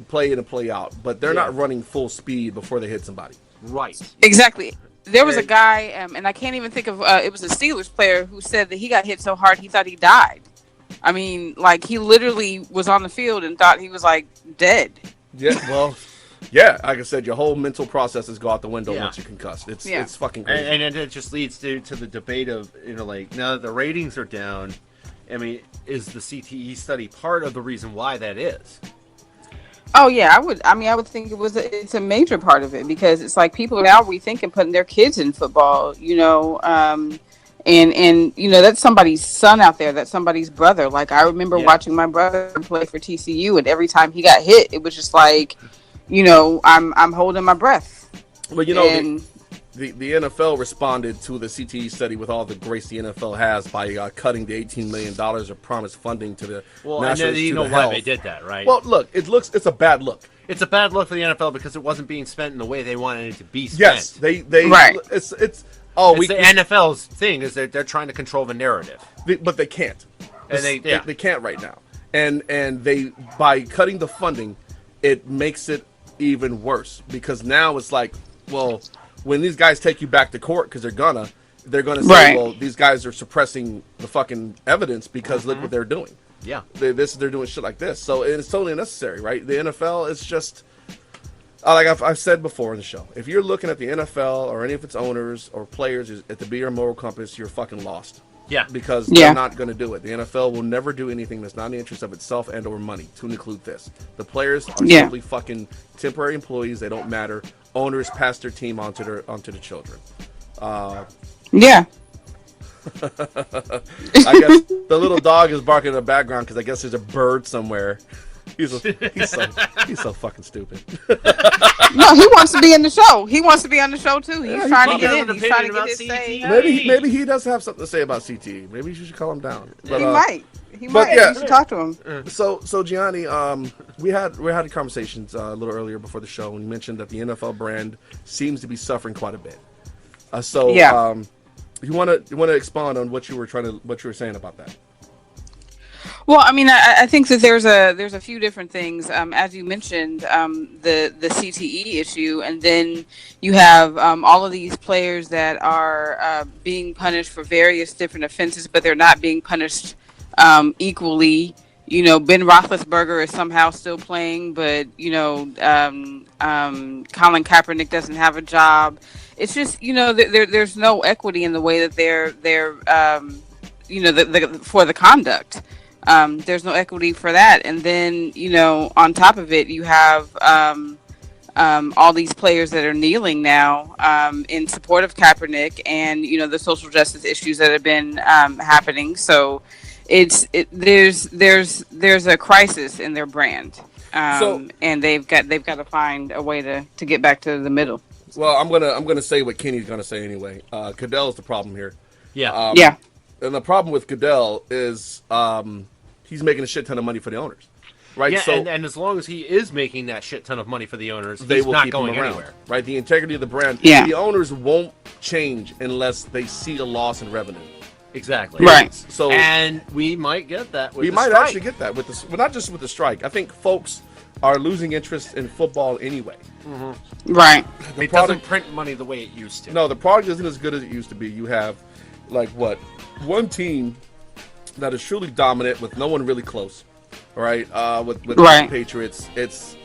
play in and play out, but they're not running full speed before they hit somebody. Right. Exactly. There was a guy, and I can't even think of, it was a Steelers player who said that he got hit so hard he thought he died. I mean, like, he literally was on the field and thought he was, like, dead. Yeah, well, like I said, your whole mental processes go out the window once you're concussed. It's fucking crazy. And it just leads to the debate of, now that the ratings are down, I mean, is the CTE study part of the reason why that is? Oh yeah, I would think it's a major part of it, because it's like people are now rethinking putting their kids in football, and that's somebody's son out there, that's somebody's brother. Like, I remember watching my brother play for TCU, and every time he got hit, it was just like, I'm holding my breath. Well, the NFL responded to the CTE study with all the grace the NFL has by cutting the $18 million of promised funding to the National Institute of Health. Why they did that, right? Well, look, it's a bad look. It's a bad look for the NFL because it wasn't being spent in the way they wanted it to be spent. Yes, they right. It's the NFL's thing is that they're trying to control the narrative, but they can't. And they can't right now. And they, by cutting the funding, it makes it even worse, because now it's like, well, when these guys take you back to court, because they're gonna say, well, these guys are suppressing the fucking evidence because look what they're doing. Yeah, they're doing shit like this. So it's totally unnecessary, right? The NFL is just like I've said before in the show. If you're looking at the NFL or any of its owners or players at the be your moral compass, you're fucking lost. Yeah, because they're not going to do it. The NFL will never do anything that's not in the interest of itself and or money, to include this. The players are simply fucking temporary employees. They don't matter. Owners pass their team onto the children. I guess the little dog is barking in the background because I guess there's a bird somewhere. He's so fucking stupid. No, he wants to be in the show. He wants to be on the show too. He's trying to get in. He's trying to get his say. Maybe he does have something to say about CTE. Maybe you should call him down. But, he might. Yeah. You should talk to him. So Gianni, we had conversations a little earlier before the show, and you mentioned that the NFL brand seems to be suffering quite a bit. You want to expound on what you were saying about that? Well, I mean, I think that there's a few different things. As you mentioned, the CTE issue, and then you have all of these players that are being punished for various different offenses, but they're not being punished equally. Ben Roethlisberger is somehow still playing, but Colin Kaepernick doesn't have a job. It's just there's no equity in the way that they're for the conduct. There's no equity for that, and then on top of it, you have all these players that are kneeling now in support of Kaepernick, and the social justice issues that have been happening. So there's a crisis in their brand, and they've got to find a way to get back to the middle. Well, I'm gonna say what Kenny's gonna say anyway. Cadell's the problem here. Yeah. And the problem with Goodell is he's making a shit ton of money for the owners, right? Yeah, so, and as long as he is making that shit ton of money for the owners, they he's will not keep going him around, anywhere. right? The integrity of the brand. Yeah. The owners won't change unless they see a loss in revenue. Exactly. Right. So And we might get that with we the might strike. actually get that with this, well, not just with the strike. I think folks are losing interest in football anyway. Right. It product- doesn't print money the way it used to. No, the product isn't as good as it used to be. You have, like, one team that is truly dominant with no one really close, right? With Right. the Patriots, it's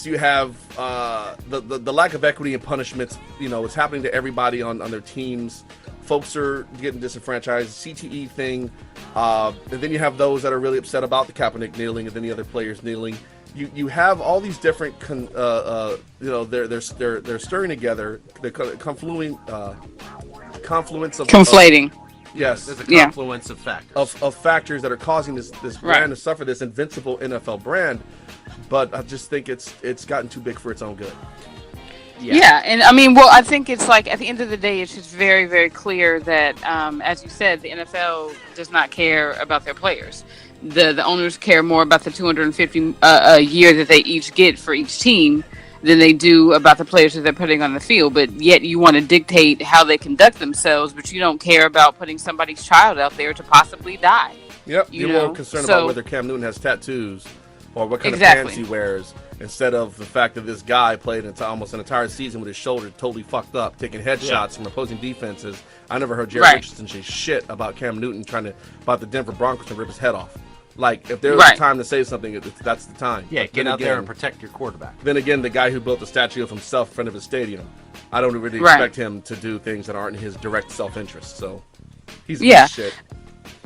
you have the lack of equity and punishments. You know, it's happening to everybody on their teams. Folks are getting disenfranchised. CTE thing, and then you have those that are really upset about the Kaepernick kneeling, and then the other players kneeling. You have all these different, you know, they're stirring together. They're confluence of Conflating. yes, There's a Yeah. confluence of factors. of factors that are causing this Right. brand to suffer, this invincible NFL brand. But I just think it's gotten too big for its own good. Yeah, and I mean, well, I think it's like at the end of the day, it's just very, very clear that, as you said, the NFL does not care about their players. The owners care more about the $250 a year that they each get for each team than they do about the players that they're putting on the field. But yet, you want to dictate how they conduct themselves, but you don't care about putting somebody's child out there to possibly die. Yep, You you're more know, concerned so- about whether Cam Newton has tattoos or what kind Exactly. of pants he wears, instead of the fact that this guy played almost an entire season with his shoulder totally fucked up, taking headshots from opposing defenses. I never heard Jerry Right. Richardson say shit about Cam Newton about the Denver Broncos to rip his head off. Like, if there was Right. a time to say something, that's the time. Yeah, But get then out there again- and protect your quarterback. Then again, the guy who built the statue of himself in front of his stadium, I don't really Right. expect him to do things that aren't in his direct self-interest. So he's a Yeah. piece of shit.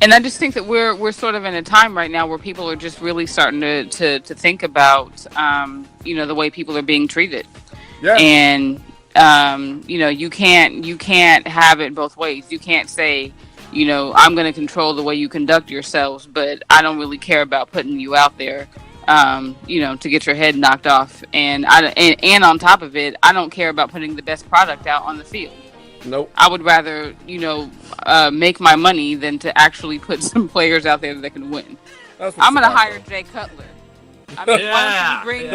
And I just think that we're sort of in a time right now where people are just really starting to think about, you know, the way people are being treated. Yeah. And you know, you can't have it both ways. You can't say, you know, I'm going to control the way you conduct yourselves, but I don't really care about putting you out there, you know, to get your head knocked off. And on top of it, I don't care about putting the best product out on the field. Nope. I would rather, you know, make my money than to actually put some players out there that can win. That's what I'm it's going to about, hire though. Jay Cutler. I mean,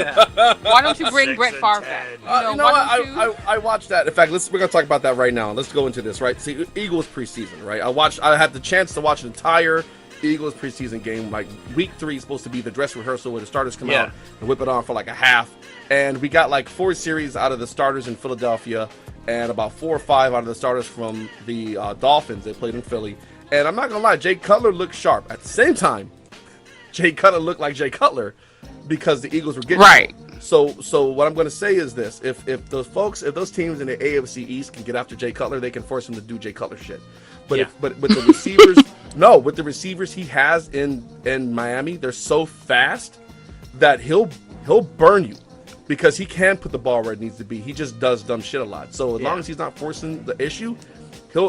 why don't you bring 6 Brett and Favre 10. back? You know what? I watched that. In fact, we're gonna talk about that right now. Let's go into this. Right, see, Eagles preseason. Right, I had the chance to watch an entire Eagles preseason game. Like week 3 is supposed to be the dress rehearsal where the starters come out and whip it on for like a half. And we got like 4 series out of the starters in Philadelphia, and about 4 or 5 out of the starters from the Dolphins. They played in Philly. And I'm not gonna lie, Jay Cutler looked sharp. At the same time, Jay Cutler looked like Jay Cutler because the Eagles were getting Right. him. So what I'm going to say is this: if those teams in the AFC East can get after Jay Cutler, they can force him to do Jay Cutler shit. But but with the receivers, with the receivers he has in Miami, they're so fast that he'll burn you because he can put the ball where it needs to be. He just does dumb shit a lot. So as long as he's not forcing the issue,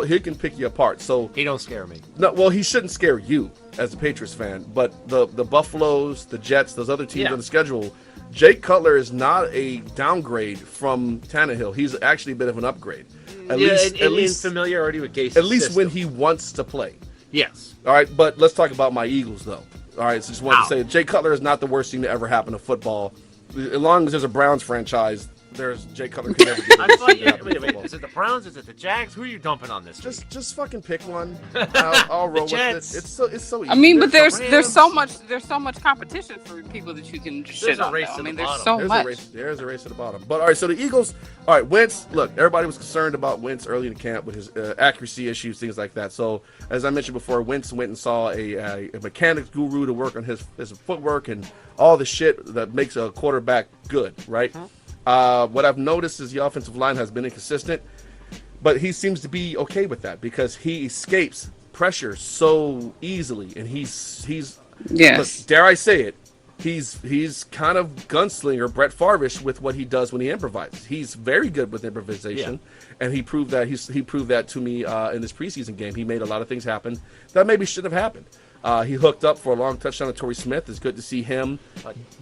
he can pick you apart. So He don't scare me. no, well, he shouldn't scare you as a Patriots fan, but the Buffaloes, the Jets, those other teams on the schedule, Jake Cutler is not a downgrade from Tannehill. He's actually a bit of an upgrade. At least familiarity with Gase's at least when system. he wants to play. Yes. All right, but let's talk about my Eagles though. All right, so just wanted to say Jay Cutler is not the worst thing to ever happen to football. As long as there's a Browns franchise, there's Jay Cutler can never get I the worst thought thing to happen to wait, football. is it the Browns? Is it the Jags? Who are you dumping on this? Just fucking pick one. I'll roll with it. Jets. It's so easy. I mean, but There's there's the there's so much competition for people that you can just There's shit a on. race though. to I mean, the there's bottom. so much. There's a race at the bottom. But all right, so the Eagles. All right, Wentz. Look, everybody was concerned about Wentz early in the camp with his accuracy issues, things like that. So as I mentioned before, Wentz went and saw a mechanics guru to work on his footwork and all the shit that makes a quarterback good, right? What I've noticed is the offensive line has been inconsistent, but he seems to be okay with that because he escapes pressure so easily, and he's Yes. look, dare I say it, he's kind of gunslinger Brett Favre-ish with what he does when he improvises. He's very good with improvisation, and he proved that he proved that to me in this preseason game. He made a lot of things happen that maybe shouldn't have happened. He hooked up for a long touchdown to Torrey Smith. It's good to see him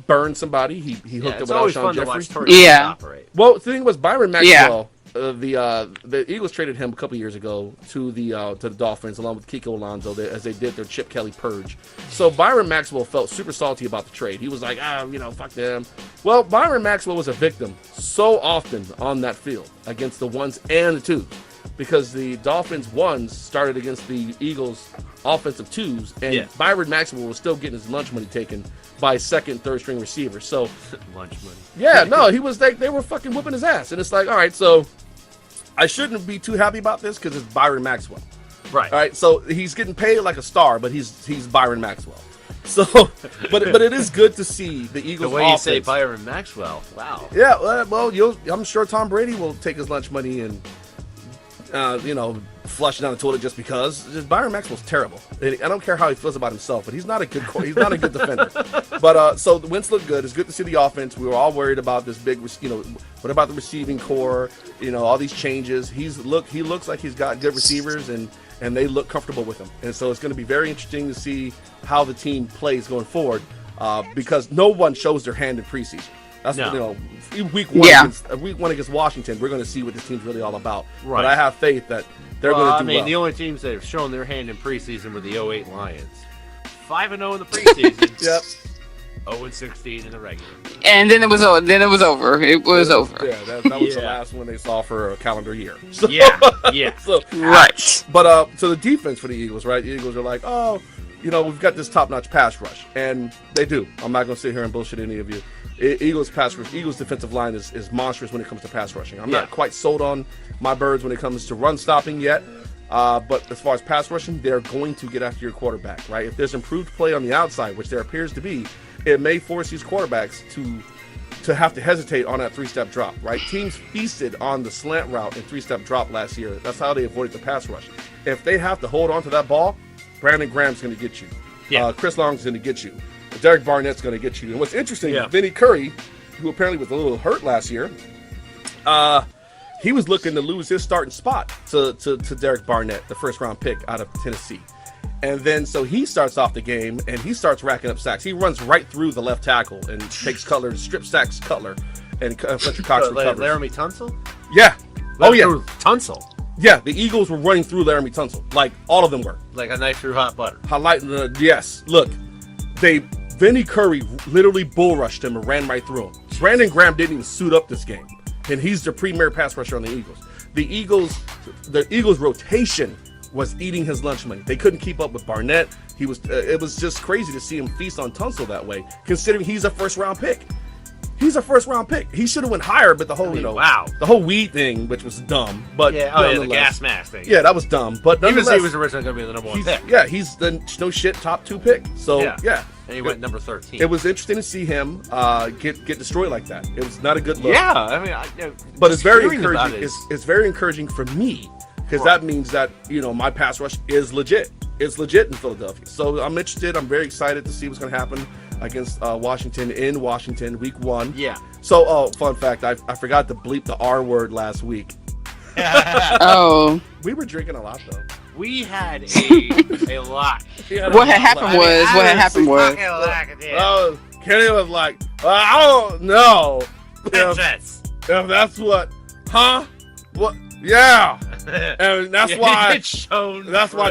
burn somebody. He hooked up It's with always Alshon fun to Jeffrey. watch Torrey Smith Yeah. operate. Well, the thing was Byron Maxwell the Eagles traded him a couple years ago to the Dolphins along with Kiko Alonso as they did their Chip Kelly purge. So Byron Maxwell felt super salty about the trade. He was like, fuck them. Well, Byron Maxwell was a victim so often on that field against the ones and the twos, because the Dolphins ones started against the Eagles offensive twos, and Byron Maxwell was still getting his lunch money taken by second, third string receivers. So lunch money. Yeah, no, he was like, they were fucking whipping his ass, and it's like, all right, so I shouldn't be too happy about this because it's Byron Maxwell. Right. All right, so he's getting paid like a star, but he's Byron Maxwell. So, but it is good to see the Eagles. The way offense. you say Byron Maxwell, wow. Yeah, well, I'm sure Tom Brady will take his lunch money and flush it down the toilet just because. Byron Maxwell's terrible. I don't care how he feels about himself, but he's not a good defender. But so the wins look good. It's good to see the offense. We were all worried about this big, what about the receiving core? All these changes. He looks like he's got good receivers and they look comfortable with him. And so it's going to be very interesting to see how the team plays going forward because no one shows their hand in preseason. That's week one against Washington, we're going to see what this team's really all about. Right. But I have faith that they're going to do well. The only teams that have shown their hand in preseason were the 08 Lions. 5-0 in the preseason. Yep. 0-16 in the regular. And then it was over. It was over. Yeah, that was the last one they saw for a calendar year. So, yeah. So, right. But so the defense for the Eagles, right? The Eagles are like, we've got this top-notch pass rush, and they do. I'm not going to sit here and bullshit any of you. Eagles defensive line is monstrous when it comes to pass rushing. I'm not quite sold on my birds when it comes to run stopping yet, but as far as pass rushing, they're going to get after your quarterback, right? If there's improved play on the outside, which there appears to be, it may force these quarterbacks to have to hesitate on that three-step drop, right? Teams feasted on the slant route and three-step drop last year. That's how they avoided the pass rush. If they have to hold on to that ball, Brandon Graham's going to get you. Yeah. Chris Long's going to get you. Derek Barnett's going to get you. And what's interesting, Vinny Curry, who apparently was a little hurt last year, he was looking to lose his starting spot to Derek Barnett, the first-round pick out of Tennessee. And then so he starts off the game, and he starts racking up sacks. He runs right through the left tackle and takes Cutler, strip sacks Cutler, and Fletcher Cox recovers. Laramie Tunsil? Yeah. Tunsil? Yeah, the Eagles were running through Laramie Tunsil. Like, all of them were. Like a knife through hot butter. Yes. Look, Vinny Curry literally bull rushed him and ran right through him. Brandon Graham didn't even suit up this game, and he's the premier pass rusher on the Eagles. The Eagles' rotation was eating his lunch money. They couldn't keep up with Barnett. It was just crazy to see him feast on Tunsil that way, considering he's a first-round pick. He should have went higher, but the whole the whole weed thing, which was dumb. But the gas mask thing. Yeah, that was dumb. But he was originally going to be the number one pick. Yeah, he's the no shit top 2 pick. So yeah. And he went number 13. It was interesting to see him get destroyed like that. It was not a good look. Yeah, but it's very encouraging. It's very encouraging for me because that means that my pass rush is legit. It's legit in Philadelphia. So I'm interested. I'm very excited to see what's going to happen against Washington in Washington, week 1. Yeah. So, fun fact, I forgot to bleep the R word last week. Oh. We were drinking a lot, though. We had a lot. What had happened was. Kenny was like, I don't know. If that's what, huh? What? Yeah. And that's why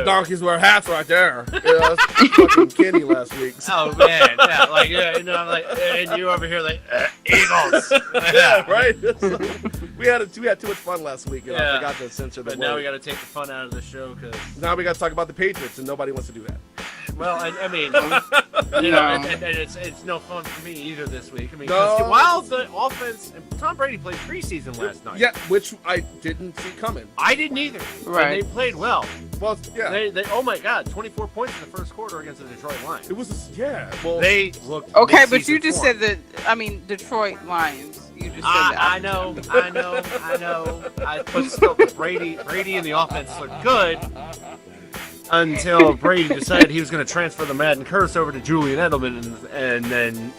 donkeys wear hats right there. That's fucking Kenny last week. So. Oh man, I'm like, and you over here like Eagles. Yeah, right. So, we had too much fun last week, and I forgot to censor the word. But now we got to take the fun out of the show because now we got to talk about the Patriots, and nobody wants to do that. Well, I mean, and it's no fun for me either this week. I mean, while the offense, Tom Brady played preseason last night. Yeah, which I didn't see coming. I didn't either. Right. And they played well. Well, yeah. They oh my God, 24 points in the first quarter against the Detroit Lions. It was well, they looked okay, but you just said that. I mean, Detroit Lions. You just said that. I know. But still, Brady and the offense looked good. Until Brady decided he was going to transfer the Madden curse over to Julian Edelman, and then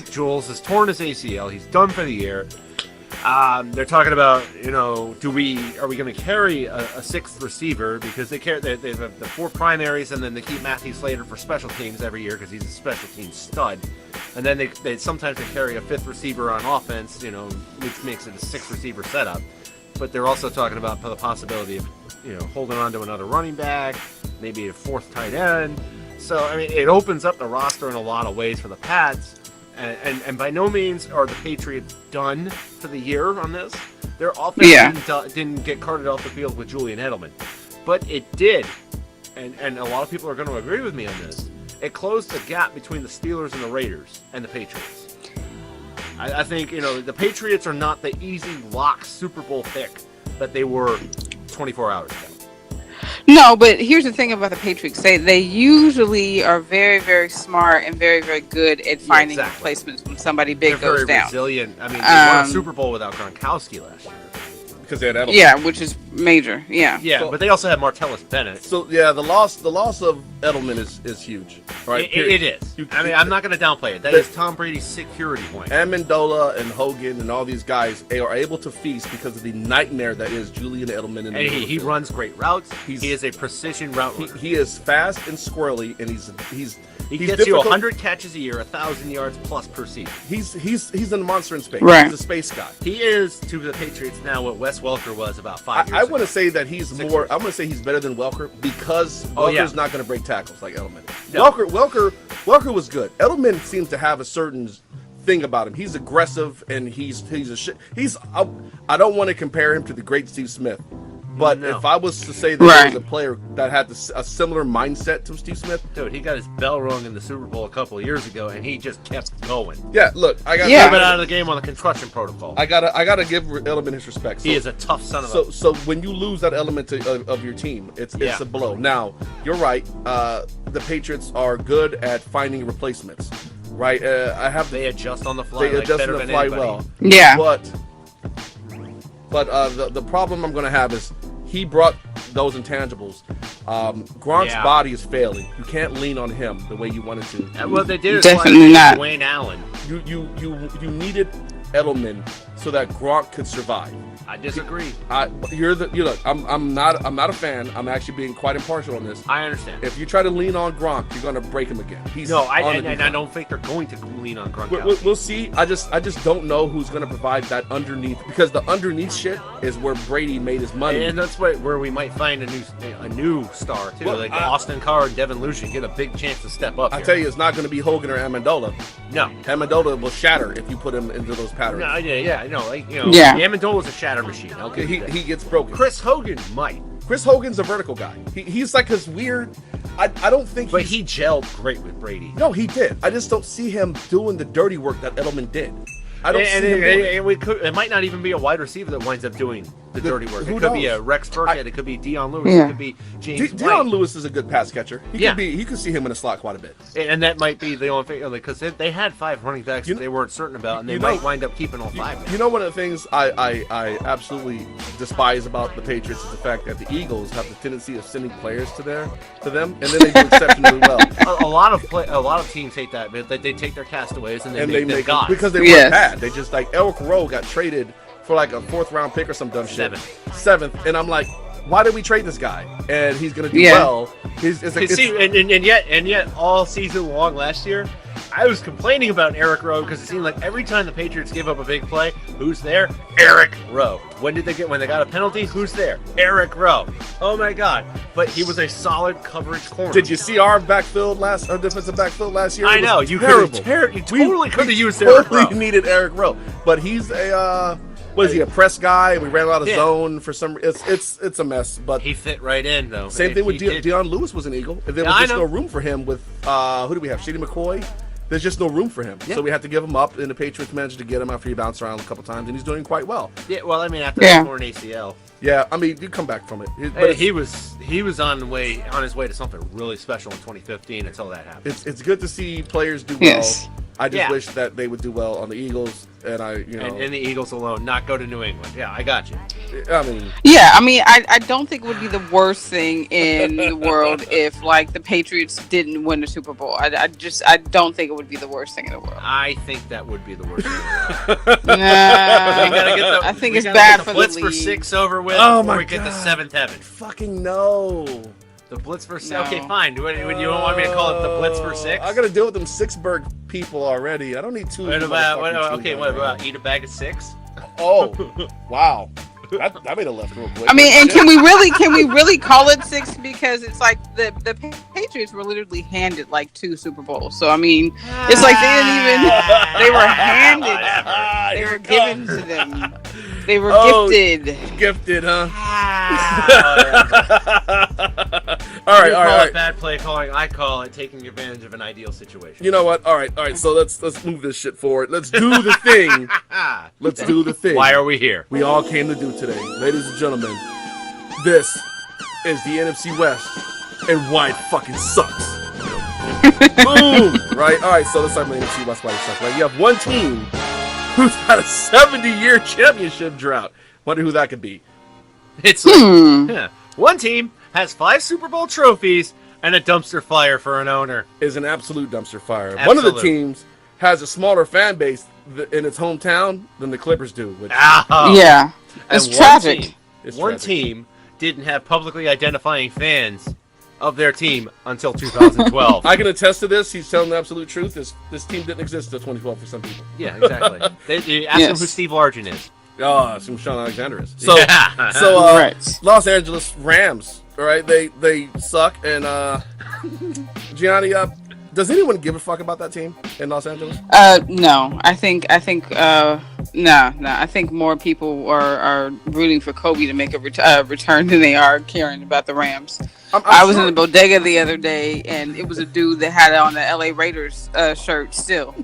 Jules has torn his ACL. He's done for the year. They're talking about, are we going to carry a 6th receiver because they have the 4 primaries, and then they keep Matthew Slater for special teams every year because he's a special team stud. And then they sometimes they carry a fifth receiver on offense, which makes it a 6-receiver setup. But they're also talking about the possibility of, holding on to another running back, maybe a fourth tight end. So, I mean, it opens up the roster in a lot of ways for the Pats. And by no means are the Patriots done for the year on this. Their offense didn't get carted off the field with Julian Edelman. But it did. And a lot of people are going to agree with me on this. It closed the gap between the Steelers and the Raiders and the Patriots. I think, the Patriots are not the easy lock Super Bowl pick that they were 24 hours ago. No, but here's the thing about the Patriots. They usually are very, very smart and very, very good at finding replacements when somebody big They're goes very down. Resilient. I mean, they won a Super Bowl without Gronkowski last year. Because they had Edelman. Yeah, which is major. Yeah. Yeah, but they also have Martellus Bennett. So yeah, the loss of Edelman is huge. Right? It is. I'm not going to downplay it. That is Tom Brady's security point. Amendola and Hogan and all these guys are able to feast because of the nightmare that is Julian Edelman. And he runs great routes. He is a precision route runner. He is fast and squirrely, and he gets you 100 catches a year, 1,000 yards plus per season. He's a monster in space. Right. He's a space guy. He is to the Patriots now what Wes Welker was about 5 years ago. I want to say that he's more. I want to say he's better than Welker because Welker's not going to break tackles like Edelman. No. Welker was good. Edelman seems to have a certain thing about him. He's aggressive and he's a shit. I don't want to compare him to the great Steve Smith. But if I was to say that there was a player that had a similar mindset to Steve Smith, dude, he got his bell rung in the Super Bowl a couple of years ago, and he just kept going. Yeah, look, I got been out of the game on the construction protocol. I gotta give Edelman his respect. He is a tough son of a. So when you lose that element of your team, it's a blow. Now you're right. The Patriots are good at finding replacements. Right? They adjust on the fly. They adjust on the fly well. Yeah. But the problem I'm going to have is he brought those intangibles. Gronk's body is failing. You can't lean on him the way you wanted to. Well, they did definitely not. Dwayne Allen. You needed Edelman so that Gronk could survive. I disagree. I'm not a fan. I'm actually being quite impartial on this. I understand. If you try to lean on Gronk, you're going to break him again. I don't think they're going to lean on Gronk. We'll see. I just don't know who's going to provide that underneath, because the underneath shit is where Brady made his money, and that's where we might find a new star too. Well, Austin Carr and Devin Lucian get a big chance to step up. I tell you, it's not going to be Hogan or Amendola. No, Amendola will shatter if you put him into those patterns. No, I know. Amendola's a shatter machine. Okay, he gets broken. Chris Hogan might. Chris Hogan's a vertical guy. He's like this weird. I don't think. But he gelled great with Brady. No, he did. I just don't see him doing the dirty work that Edelman did. I don't see him doing it. It might not even be a wide receiver that winds up doing the dirty work. It could knows? be a Rex Burkhead. It could be Dion Lewis. It could be James White. Dion Lewis is a good pass catcher. You could see him in the slot quite a bit. And that might be the only thing, because they had 5 running backs that they weren't certain about, and they might wind up keeping all 5. You know, one of the things I absolutely despise about the Patriots is the fact that the Eagles have the tendency of sending players to them, and then they do exceptionally well. A lot of teams hate that. They take their castaways and they make them gods. Because they weren't bad. They just, like, Eric Rowe got traded for like a 4th round pick or some dumb shit. 7th, and I'm like, why did we trade this guy? And he's gonna do well. And yet all season long last year, I was complaining about Eric Rowe because it seemed like every time the Patriots gave up a big play, who's there? Eric Rowe. When they got a penalty? Who's there? Eric Rowe. Oh my God! But he was a solid coverage corner. Did you see our defensive backfield last year? I know. You totally could have used Eric Rowe. We needed Eric Rowe, but he's a. What is he, a press guy? We ran a lot of zone for some. It's a mess. But he fit right in though. Same thing with Dion Lewis was an Eagle. There was just no room for him with who do we have? Shady McCoy. There's just no room for him. Yeah. So we had to give him up, and the Patriots managed to get him after he bounced around a couple times, and he's doing quite well. Yeah, well, I mean, after the torn ACL. Yeah, I mean, you come back from it. He was on his way to something really special in 2015 until that happened. It's good to see players do well. I just wish that they would do well on the Eagles, and and the Eagles alone, not go to New England. Yeah, I got you. I mean, I don't think it would be the worst thing in the world if, like, the Patriots didn't win the Super Bowl. I don't think it would be the worst thing in the world. I think that would be the worst thing in the world. I think it's bad for the league. Blitz for 6 over with before we get to 7th heaven. Fucking no. The Blitz for 6? No. Okay, fine. Would you want me to call it the Blitz for 6? I got to deal with them Sixburg people already. I don't need two. What about eat a bag of 6? Oh, wow. That made a left real quick. I mean, and can we really call it 6? Because it's like the Patriots were literally handed like 2 Super Bowls. So I mean, it's like they were handed. They were given to them. They were gifted. Gifted, huh? All right. Bad play calling. I call it taking advantage of an ideal situation. You know what? All right. So let's move this shit forward. Let's do the thing. Let's do the thing. Why are we here? We all came to do today, ladies and gentlemen. This is the NFC West, and why it fucking sucks. Boom. Right. All right. So let's talk about the NFC West. Why it sucks. Right. You have one team who's had a 70-year championship drought. Wonder who that could be. It's like, one team has 5 Super Bowl trophies and a dumpster fire for an owner. Is an absolute dumpster fire. Absolute. One of the teams has a smaller fan base in its hometown than the Clippers do. Which Yeah, it's tragic. One team didn't have publicly identifying fans of their team until 2012. I can attest to this. He's telling the absolute truth. This team didn't exist until 2012 for some people. Yeah, exactly. They ask them who Steve Largent is. Oh, I assume Sean Alexander is. So, Yeah. Right. Los Angeles Rams. All right, they suck. And Gianni, does anyone give a fuck about that team in Los Angeles? No. I think no. I think more people are rooting for Kobe to make a return than they are caring about the Rams. I was in the bodega the other day, and it was a dude that had on the LA Raiders shirt still.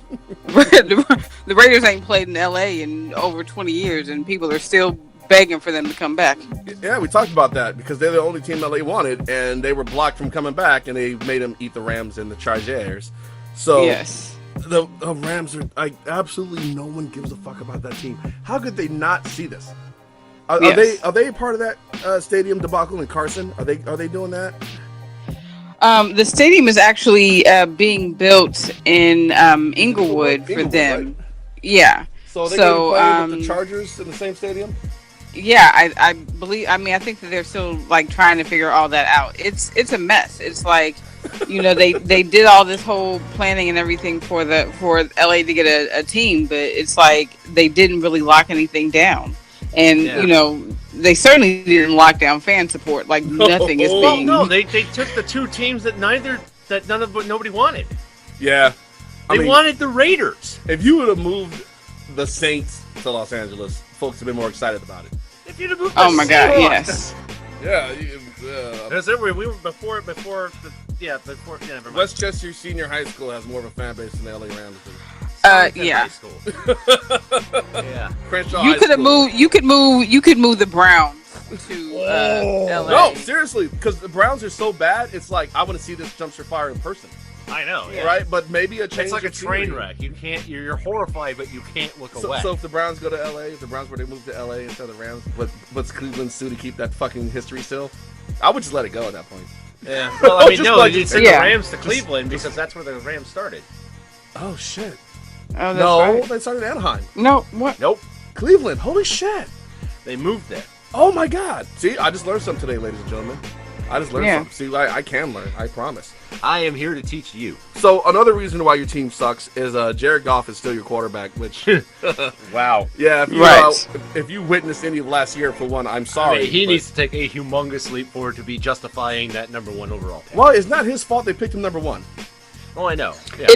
The Raiders ain't played in LA in over 20 years, and people are still begging for them to come back. Yeah, we talked about that because they're the only team LA wanted, and they were blocked from coming back, and they made them eat the Rams and the Chargers. So Yes. the Rams are absolutely no one gives a fuck about that team. How could they not see this? Are they a part of that stadium debacle in Carson? Are they doing that? The stadium is actually being built in Inglewood for them. Right? Yeah. So are they going to play with the Chargers in the same stadium? Yeah, I believe. I mean, I think that they're still like trying to figure all that out. It's a mess. It's like, they did all this whole planning and everything for LA to get a team, but it's like they didn't really lock anything down. And they certainly didn't lock down fan support. Like nothing is being. No, they took the 2 teams that nobody wanted. Yeah, They wanted the Raiders. If you would have moved the Saints to Los Angeles, folks have been more excited about it. If you'd have moved Oh my God! Seahawks. Yes. Yeah, We were before. Never mind. Westchester Senior High School has more of a fan base than the LA Rams do. Yeah. High school. Yeah. Crenshaw You High could have School. moved. You could move the Browns to LA. No, seriously, because the Browns are so bad. It's like I want to see this dumpster fire in person, I know. Yeah. right? But maybe a change. It's like a of train scenery. wreck. You can't. You're horrified, but you can't look away. So if the Browns go to LA, if the Browns were to move to LA instead of the Rams, what's Cleveland's do to keep that fucking history still? I would just let it go at that point. Yeah. Well, I mean, Just no, like- you send Yeah. the Rams to Cleveland because that's where the Rams started. Oh shit! Oh, that's No, right. they started in Anaheim. No, what? Nope. Cleveland. Holy shit! They moved there. Oh my God! See, I just learned something today, ladies and gentlemen. I just learned Yeah. something. See, I can learn. I promise. I am here to teach you. So another reason why your team sucks is Jared Goff is still your quarterback. Which, Wow. yeah, if you Right. if you witnessed any of last year, for one, I'm I sorry. mean, he but- needs to take a humongous leap forward to be justifying that number 1 overall pick. Well, it's not his fault they picked him number 1, Oh, I know. Yeah.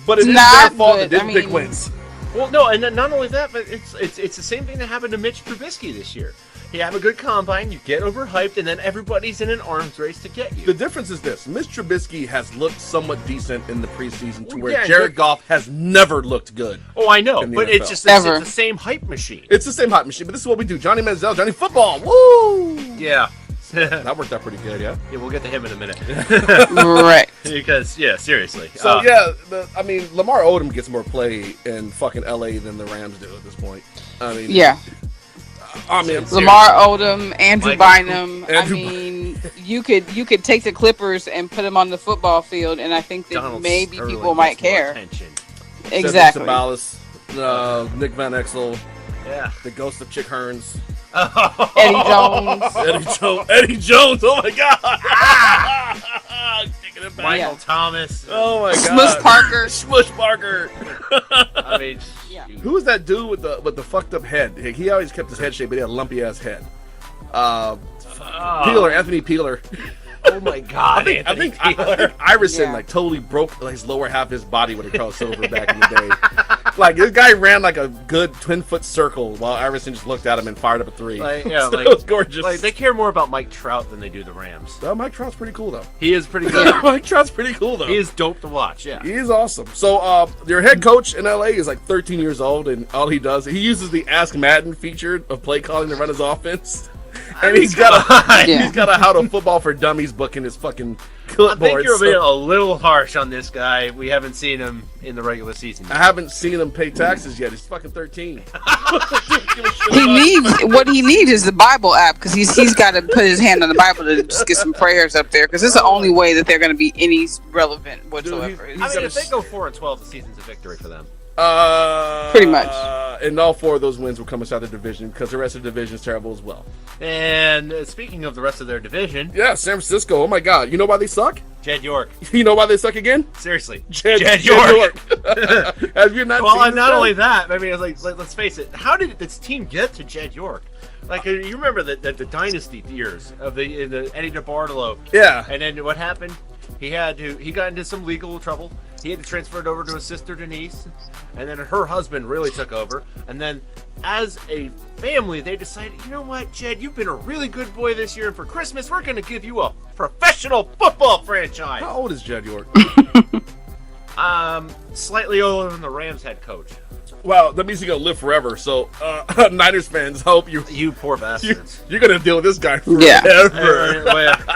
but it is Not, their fault they but, didn't I pick mean- Wentz. Well, no, and not only that, but it's the same thing that happened to Mitch Trubisky this year. You have a good combine, you get overhyped, and then everybody's in an arms race to get you. The difference is this: Mitch Trubisky has looked somewhat decent in the preseason, to where Yeah, Jared but- Goff has never looked good. Oh, I know, in the but NFL. it's just Never. it's the same hype machine. It's the same hot machine, but this is what we do: Johnny Manziel, Johnny Football. Woo! Yeah. Yeah, That worked out pretty good, yeah. we'll get to him in a minute. Right. Because, yeah, seriously. So Lamar Odom gets more play in fucking LA than the Rams do at this point. I mean, Yeah. I mean, Lamar Odom, Andrew Michael- Bynum. Andrew I mean, you could take the Clippers and put them on the football field, and I think that Donald maybe Sterling people might gets more care. attention. Exactly. Sabalas, Nick Van Exel, Yeah. the ghost of Chick Hearns, Eddie Jones. Eddie Jones. Oh my God! Michael Thomas. Oh my God. Smush Parker. Smush Parker. I mean, Who was that dude with the fucked up head? He always kept his head shaped, but he had a lumpy ass head. Peeler, Anthony Peeler. oh my God, I think Iverson like totally broke like, his lower half of his body when he crossed over back in the day. Like this guy ran like a good 10-foot circle while Iverson just looked at him and fired up a three. Like, it was gorgeous. Like they care more about Mike Trout than they do the Rams. Oh, Mike Trout's pretty cool though. He is pretty good. Mike Trout's pretty cool though. He is dope to watch. Yeah, He is awesome. So, your head coach in LA is like 13 years old, and all he uses the Ask Madden feature of play calling to run his offense. And he's got a How to Football for Dummies book in his fucking clipboard. I think you're being a little harsh on this guy. We haven't seen him in the regular season yet. I haven't seen him pay taxes yet. He's fucking 13. What he needs is the Bible app because he's got to put his hand on the Bible to just get some prayers up there because it's the only way that they're going to be any relevant whatsoever. Dude, I mean, if they go 4-12, the season's a victory for them. Pretty much. And all four of those wins will come inside the division because the rest of the division is terrible as well. And speaking of the rest of their division, Yeah, San Francisco. Oh my God. You know why they suck? Jed York. You know why they suck again? Seriously, Jed York. Have you not Well, seen and not this only guy? that, I mean, it's like, let's face it. How did this team get to Jed York? Like, you remember the dynasty years of the Eddie DeBartolo. Yeah. And then what happened? He got into some legal trouble. He had to transfer it over to his sister Denise, and then her husband really took over. And then, as a family, they decided, you know what, Jed, you've been a really good boy this year, and for Christmas, we're going to give you a professional football franchise. How old is Jed York? Slightly older than the Rams head coach. Well, that means he's going to live forever. So, Niners fans, hope You poor bastards. you're going to deal with this guy forever.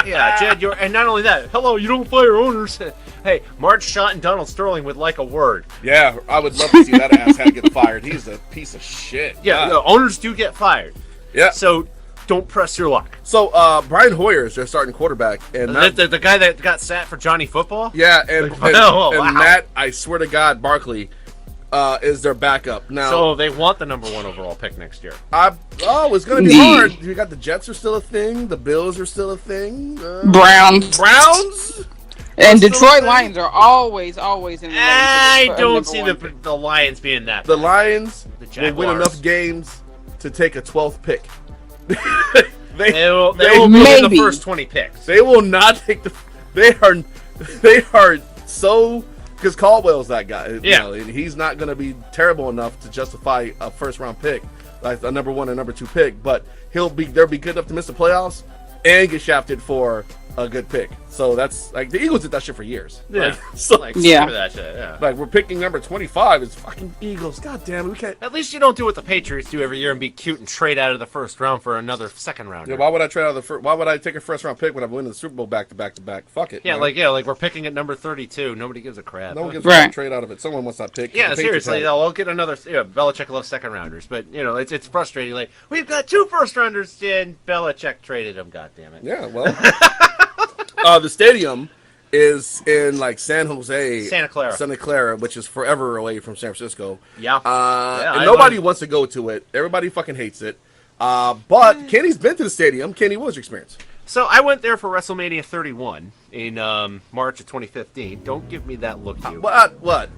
Yeah, Jed York, and not only that, hello, you don't fire owners. Hey, Marge Schott and Donald Sterling would like a word. Yeah, I would love to see that asshat get fired. He's a piece of shit. Yeah, God. no, owners do get fired. Yeah. So don't press your luck. So, Brian Hoyer is their starting quarterback. And Matt, The guy that got sat for Johnny Football? yeah, and Oh, wow. Matt, I swear to God, Barkley is their backup. Now, So they want the number 1 overall pick next year. it's going to be hard. You got the Jets are still a thing. The Bills are still a thing. Browns? And Detroit Lions are always in the race. I don't number see one the pick. Lions being that. The Lions The will Jaguars. win enough games to take a 12th pick. They will be in the Maybe. first 20 picks. They will not take the. They are so because Caldwell's that guy. You Yeah. know, and he's not going to be terrible enough to justify a first round pick, like a number 1 and number 2 pick. But they'll be good enough to miss the playoffs and get shafted for a good pick. So that's like the Eagles did that shit for years. Yeah. Like, Yeah. Screw that shit, yeah. like we're picking number 25. It's fucking Eagles. God damn it, we can't. At least you don't do what the Patriots do every year and be cute and trade out of the first round for another second rounder. Yeah, why would I trade out of the Why would I take a first round pick when I'm winning the Super Bowl back to back to back? Fuck it. Yeah, man. like we're picking at number 32. Nobody gives a crap. No one gives Right. a trade out of it. Someone wants that pick. Yeah, The Patriots seriously, have it. they'll get another. Belichick loves second rounders, but it's frustrating. Like we've got 2 first rounders, and Belichick traded them. God damn it. Yeah, well, the stadium is in like San Jose, Santa Clara, which is forever away from San Francisco. Yeah. And nobody wants to go to it. Everybody fucking hates it. But Kenny's been to the stadium. Kenny, what was your experience? So I went there for WrestleMania 31 in March of 2015. Don't give me that look, you. What?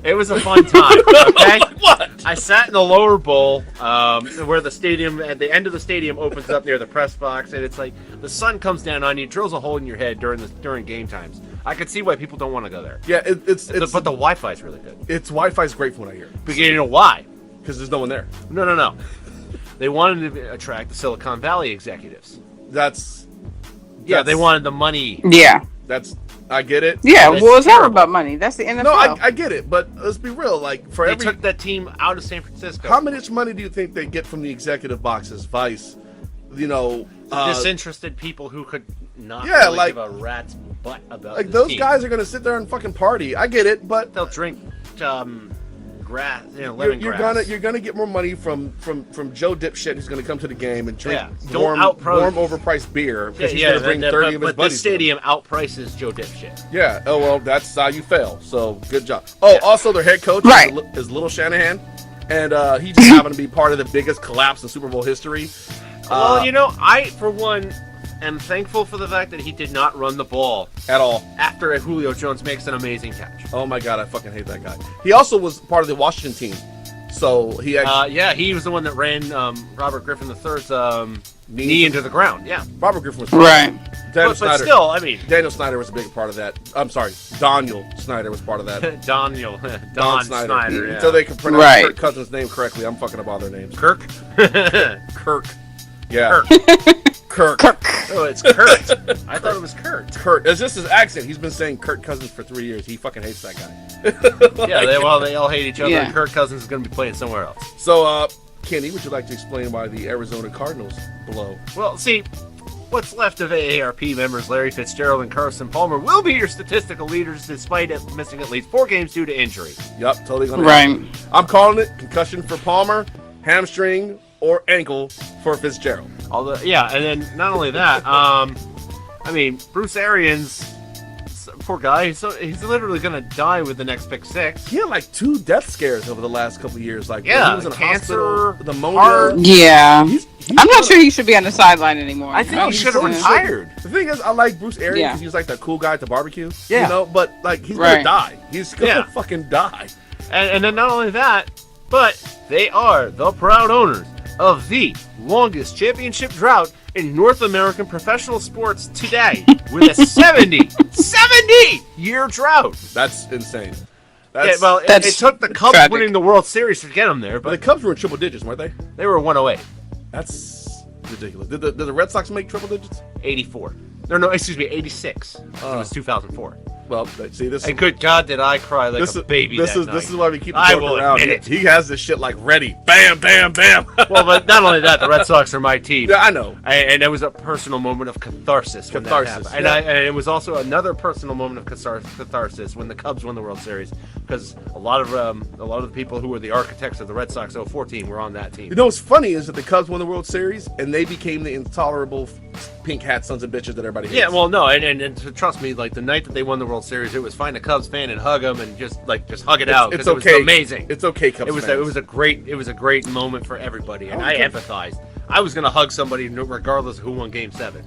It was a fun time. Okay. What? I sat in the lower bowl, where the stadium, at the end of the stadium, opens up near the press box, and it's like the sun comes down on you, drills a hole in your head during game times. I could see why people don't want to go there. Yeah, it's But the Wi-Fi is really good. it's Wi-Fi's great from what I hear But you know why? because there's no one there. No. They wanted to attract the Silicon Valley executives. That's They wanted the money. Yeah. I get it. Yeah, It's well, it's not terrible. about money. That's the NFL. No, I get it, but let's be real. Like for They every took that team out of San Francisco. how much money do you think they get from the executive boxes, Vice? Disinterested people who could not Yeah, really like- give a rat's butt about Like this those team. guys are gonna sit there and fucking party. I get it, but They'll drink grass, you're lemongrass. gonna get more money from Joe Dipshit who's gonna come to the game and drink Don't warm outpro- overpriced beer because he's gonna bring 30 of his but buddies. this stadium outprices Joe Dipshit. Yeah. Oh well, that's how you fail. So good job. Oh, also their head coach Right. is Little Shanahan, and he just happened to be part of the biggest collapse in Super Bowl history. Well, I for one am thankful for the fact that he did not run the ball At all. after Julio Jones makes an amazing catch. Oh my God, I fucking hate that guy. He also was part of the Washington team. So he actually... Yeah, he was the one that ran Robert Griffin III's knee into the ground. Yeah. Robert Griffin was... Right. Daniel But Snyder, still, I mean... Daniel Snyder was a big part of that. I'm sorry, Daniel Snyder was part of that. Don Snyder, yeah. Until they can pronounce Right. Kirk Cousins' name correctly, I'm fucking up all their names. Kirk? Kirk. Yeah. Kirk. Oh, it's Kurt. I thought it was Kurt. Kurt. It's just his accent. He's been saying Kirk Cousins for 3 years. He fucking hates that guy. Yeah, they all hate each other. Yeah. And Kirk Cousins is going to be playing somewhere else. So, Kenny, would you like to explain why the Arizona Cardinals blow? Well, see, what's left of AARP members Larry Fitzgerald and Carson Palmer will be your statistical leaders despite missing at least 4 games due to injury. Yep, totally gonna Right. happen. I'm calling it concussion for Palmer, hamstring or ankle for Fitzgerald. Yeah, and then not only that, I mean, Bruce Arians, poor guy, he's literally going to die with the next pick 6. He had like 2 death scares over the last couple of years. Like, Yeah, he was in cancer, hospital, pneumonia. heart. Yeah. He's I'm not sure he should be on the sideline anymore. I think No, he he should have totally retired. The thing is, I like Bruce Arians Yeah. because he's like that cool guy at the barbecue. Yeah. You know, but like he's Right. gonna die. He's gonna Yeah. fucking die. And then not only that, but they are the proud owners of the longest championship drought in North American professional sports today with a 70-year drought. That's insane. Yeah, That's, well, That's it took the Cubs tragic. winning the World Series to get them there, but the but Cubs were in triple digits, weren't they? they were 108, That's ridiculous. Did the Red Sox make triple digits? 84. No, excuse me, 86. It was 2004. Well, see this. And good God, did I cry like This a is baby This that is night. this is why we keep the I joke will around. admit He has this shit like ready. Bam, bam, bam. Well, but not only that, the Red Sox are my team. Yeah, I know. And it was a personal moment of catharsis when Catharsis, that happened. yeah. And it was also another personal moment of catharsis when the Cubs won the World Series, because a lot of the people who were the architects of the Red Sox 04 team were on that team. You know what's funny is that the Cubs won the World Series and they became the intolerable pink hat sons of bitches that everybody hates. Yeah, well, no, and trust me, like the night that they won the World Series, it was find a Cubs fan and hug them and just hug it out. It's 'cause okay. It was amazing. It's okay, Cubs It was fans. a great moment for everybody, and I Okay. empathized. I was gonna hug somebody regardless of who won Game 7.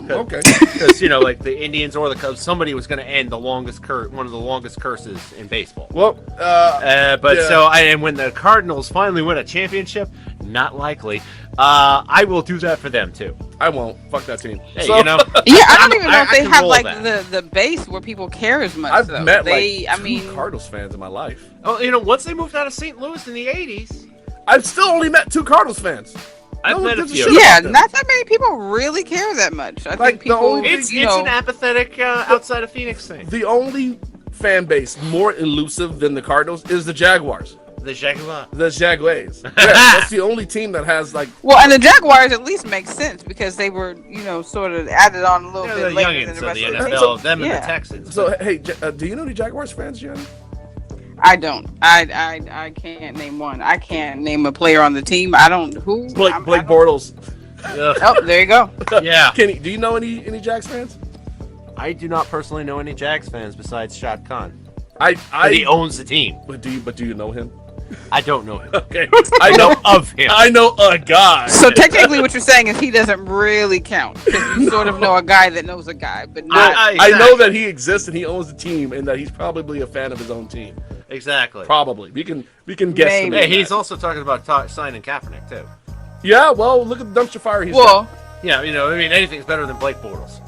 Okay. Because like the Indians or the Cubs, somebody was going to end one of the longest curses in baseball. Well, But yeah. and when the Cardinals finally win a championship, not likely. I will do that for them too. I won't. Fuck that team. Hey, So- you know. Yeah, I don't even know if I they can have roll like that. the base where people care as much. I've though. met they, like I mean, two Cardinals fans in my life. Oh, once they moved out of St. Louis in the '80s, I've still only met 2 Cardinals fans. I've one met a gives few. shit yeah, about them. not that many people really care that much. I Like, think the people, only- it's you know, an apathetic outside of Phoenix thing. The only fan base more elusive than the Cardinals is the Jaguars. The Jaguar. The Jaguars. Yeah, that's the only team that has like. well, and the Jaguars at least make sense because they were, sort of added on a little Yeah, bit the later than youngins the of rest the of the team. NFL, them and Yeah. the Texans. So hey, do you know any Jaguars fans, Gianni? I don't. I can't name one. I can't name a player on the team. I don't. Who? Blake I don't- Bortles. Ugh. Oh, there you go. Yeah. Kenny, do you know any Jags fans? I do not personally know any Jags fans besides Shad Khan. I But he owns the team. But do you know him? I don't know him. Okay. I know of him. I know a guy. So technically, what you're saying is he doesn't really count because you sort of know a guy that knows a guy, but not. I know that he exists and he owns the team and that he's probably a fan of his own team. Exactly. Probably. We can guess. Maybe. Hey, he's also talking about signing Kaepernick too. Yeah, well, look at the dumpster fire he's well, Yeah, anything's better than Blake Bortles.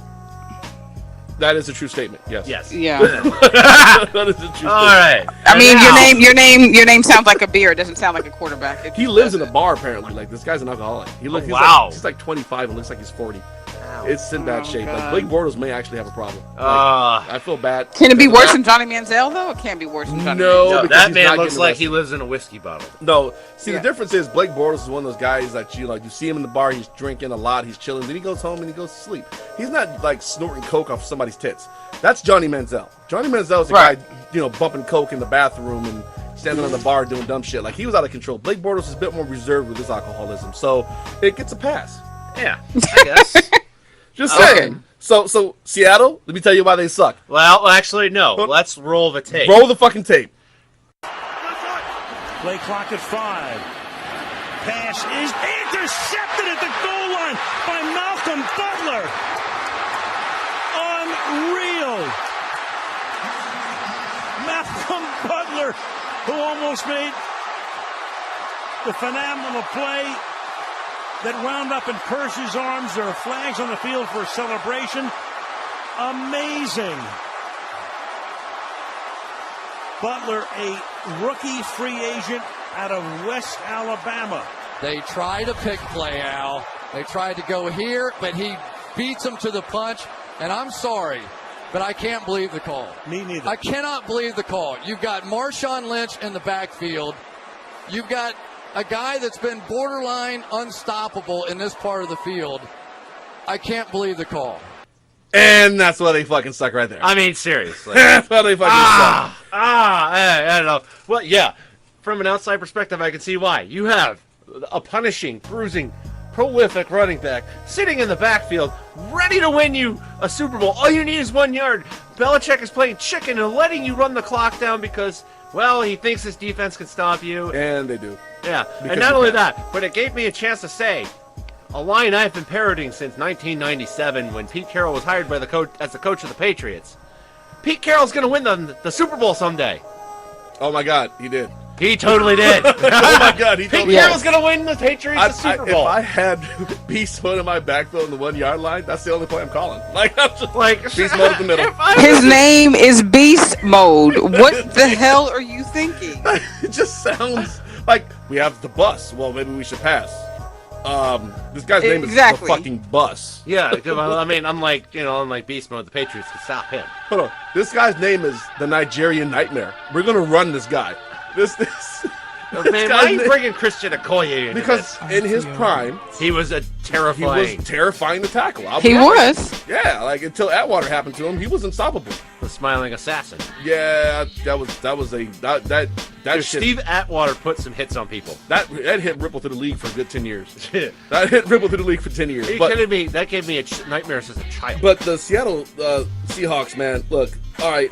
That is a true statement. Yes. Yes. yeah. That is a true statement. All right. I mean, And now- your name sounds like a beer. It doesn't sound like a quarterback. It He just lives in a doesn't. bar apparently. Like this guy's an alcoholic. He's wow. he's like 25 and looks like he's 40. Wow. It's in bad shape. Like God. Blake Bortles may actually have a problem. Like, Uh, I feel bad. Can it be worse than Johnny Manziel though? It can't be worse than Johnny No. Manziel. no, because that he's man not looks getting like he arrested. lives in a whiskey bottle. No. See, Yeah. the difference is Blake Bortles is one of those guys that you see him in the bar, he's drinking a lot, he's chilling, then he goes home and he goes to sleep. He's not like snorting coke off somebody's tits. That's Johnny Manziel. Johnny Manziel is a Right. guy, bumping coke in the bathroom and standing on the bar doing dumb shit. Like he was out of control. Blake Bortles is a bit more reserved with his alcoholism, so it gets a pass. Yeah, I guess. Just Okay. saying. So Seattle, let me tell you why they suck. Well, actually, no. Let's roll the tape. Roll the fucking tape. Play clock at 5. Pass is intercepted at the goal line by Malcolm Butler. Butler. Unreal. Malcolm Butler, who almost made the phenomenal play that wound up in Percy's arms. There are flags on the field for a celebration. Amazing. Butler, a rookie free agent out of West Alabama. They try to pick play, Al. They tried to go here, but he beats him to the punch. And I'm sorry, but I can't believe the call. Me neither. I cannot believe the call. You've got Marshawn Lynch in the backfield. You've got a guy that's been borderline unstoppable in this part of the field. I can't believe the call. And that's why they fucking suck right there. I mean, seriously. That's why they fucking suck. I don't know. Well, yeah, from an outside perspective, I can see why. You have a punishing, bruising, prolific running back sitting in the backfield, ready to win you a Super Bowl. All you need is 1 yard. Belichick is playing chicken and letting you run the clock down because, well, he thinks his defense can stop you. And they do. Yeah, Because and not only that, but it gave me a chance to say a line I've been parroting since 1997 when Pete Carroll was hired by the coach as the coach of the Patriots. Pete Carroll's going to win the Super Bowl someday. Oh, my God, he did. He totally did. Oh, my God, he Pete totally Carroll's did. going to win the Patriots the Super Bowl. If I had Beast Mode in my backfield in the 1 yard line, that's the only play I'm calling. Like, I'm just like Beast Mode in the middle. His name is Beast Mode. What the hell are you thinking? It just sounds like we have the bus. Well, maybe we should pass. This guy's name is the fucking bus. Yeah, I mean, unlike Beast Mode, the Patriots can stop him. Hold on. This guy's name is the Nigerian Nightmare. We're gonna run this guy. This Man, why are you bringing Christian Okoye into because this? in his prime, he was terrifying. He was terrifying to tackle. He was. Yeah, like until Atwater happened to him, he was unstoppable. The smiling assassin. Yeah, that shit. Steve Atwater put some hits on people. That hit Ripple through the league for a good 10 years. That hit Ripple through the league for 10 years. That gave me nightmares as a child. But the Seattle Seahawks, man, look, all right.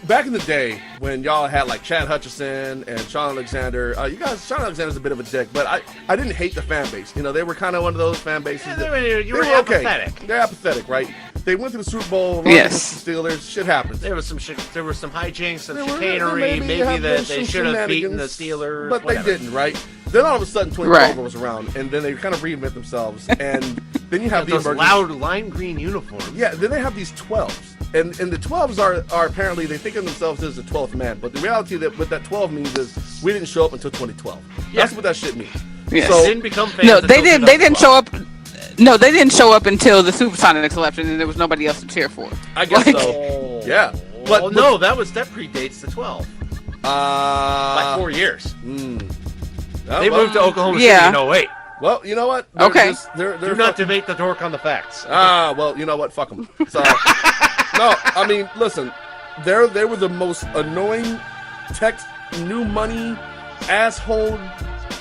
Back in the day when y'all had like Chad Hutchison and Sean Alexander, Sean Alexander's a bit of a dick, but I didn't hate the fan base. You know, they were kind of one of those fan bases. Yeah, you were apathetic. Okay. They're apathetic, right? They went to the Super Bowl. Yes. The Steelers. Shit happens. There was some hijinks, some chicanery. Maybe that they should have beaten the Steelers, but whatever. they didn't, right? Then all of a sudden, 2012 rolls around, and then they kind of reinvent themselves, and then you have those loud lime green uniforms. Yeah, then they have these 12s. And the 12s are apparently, they think of themselves as the 12th man. But the reality that what that 12 means is we didn't show up until 2012. Yeah. That's what that shit means. Yes. So, They didn't become fans. No, they didn't show up. No, they didn't show up until the Supersonics election, and there was nobody else to cheer for. I guess so. Yeah. But no, that predates the 12. By 4 years. They moved to Oklahoma City in 08. Well, you know what? Do not debate the dork on the facts. Well, you know what? Fuck them. So, no, I mean, listen. They were the most annoying text, new money, asshole,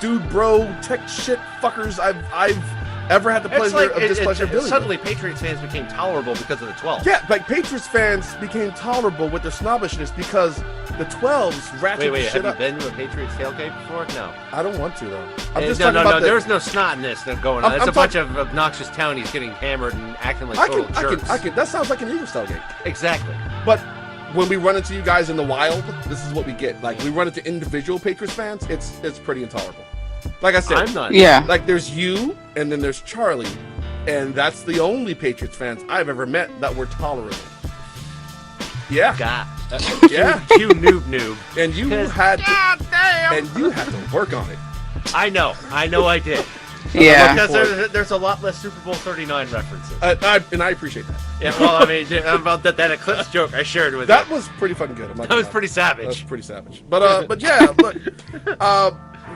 dude, bro, tech shit fuckers I've ever had the pleasure of displeasure dealing with. Suddenly, Patriots fans became tolerable because of the 12. Yeah, like Patriots fans became tolerable with their snobbishness because the 12s ratcheted Wait, shit have up. you been to a Patriots tailgate before? No. I don't want to, though. No, there's no snot in this going on. It's a bunch of obnoxious townies getting hammered and acting like total jerks. That sounds like an Eagles tailgate. Exactly. But when we run into you guys in the wild, this is what we get. Like, we run into individual Patriots fans, it's pretty intolerable. Like I said, I'm not. Yeah. Like, there's you, and then there's Charlie, and that's the only Patriots fans I've ever met that were tolerable. Yeah. God. Yeah. You noob. And you had to work on it. I know I did. Yeah. Because there's a lot less Super Bowl 39 references. And I appreciate that. Yeah, well, I mean, about that Eclipse joke I shared with that you. was pretty fucking good. That was pretty savage. That was pretty savage. But yeah, look,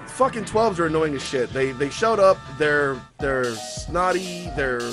fucking 12s are annoying as shit. They showed up. They're snotty. They're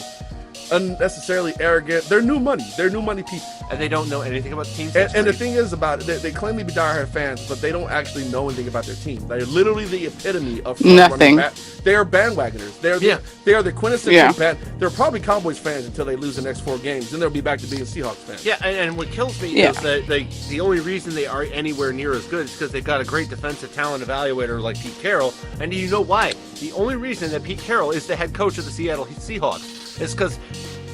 unnecessarily arrogant. They're new money. They're new money people. And they don't know anything about the team's and the thing is about it, they claim to be diehard fans, but they don't actually know anything about their team. They're literally the epitome of nothing. They are bandwagoners. They are the quintessential band. They're probably Cowboys fans until they lose the next 4 games. Then they'll be back to being Seahawks fans. Yeah, and what kills me is that the only reason they are anywhere near as good is because they've got a great defensive talent evaluator like Pete Carroll. And do you know why? The only reason that Pete Carroll is the head coach of the Seattle Seahawks is because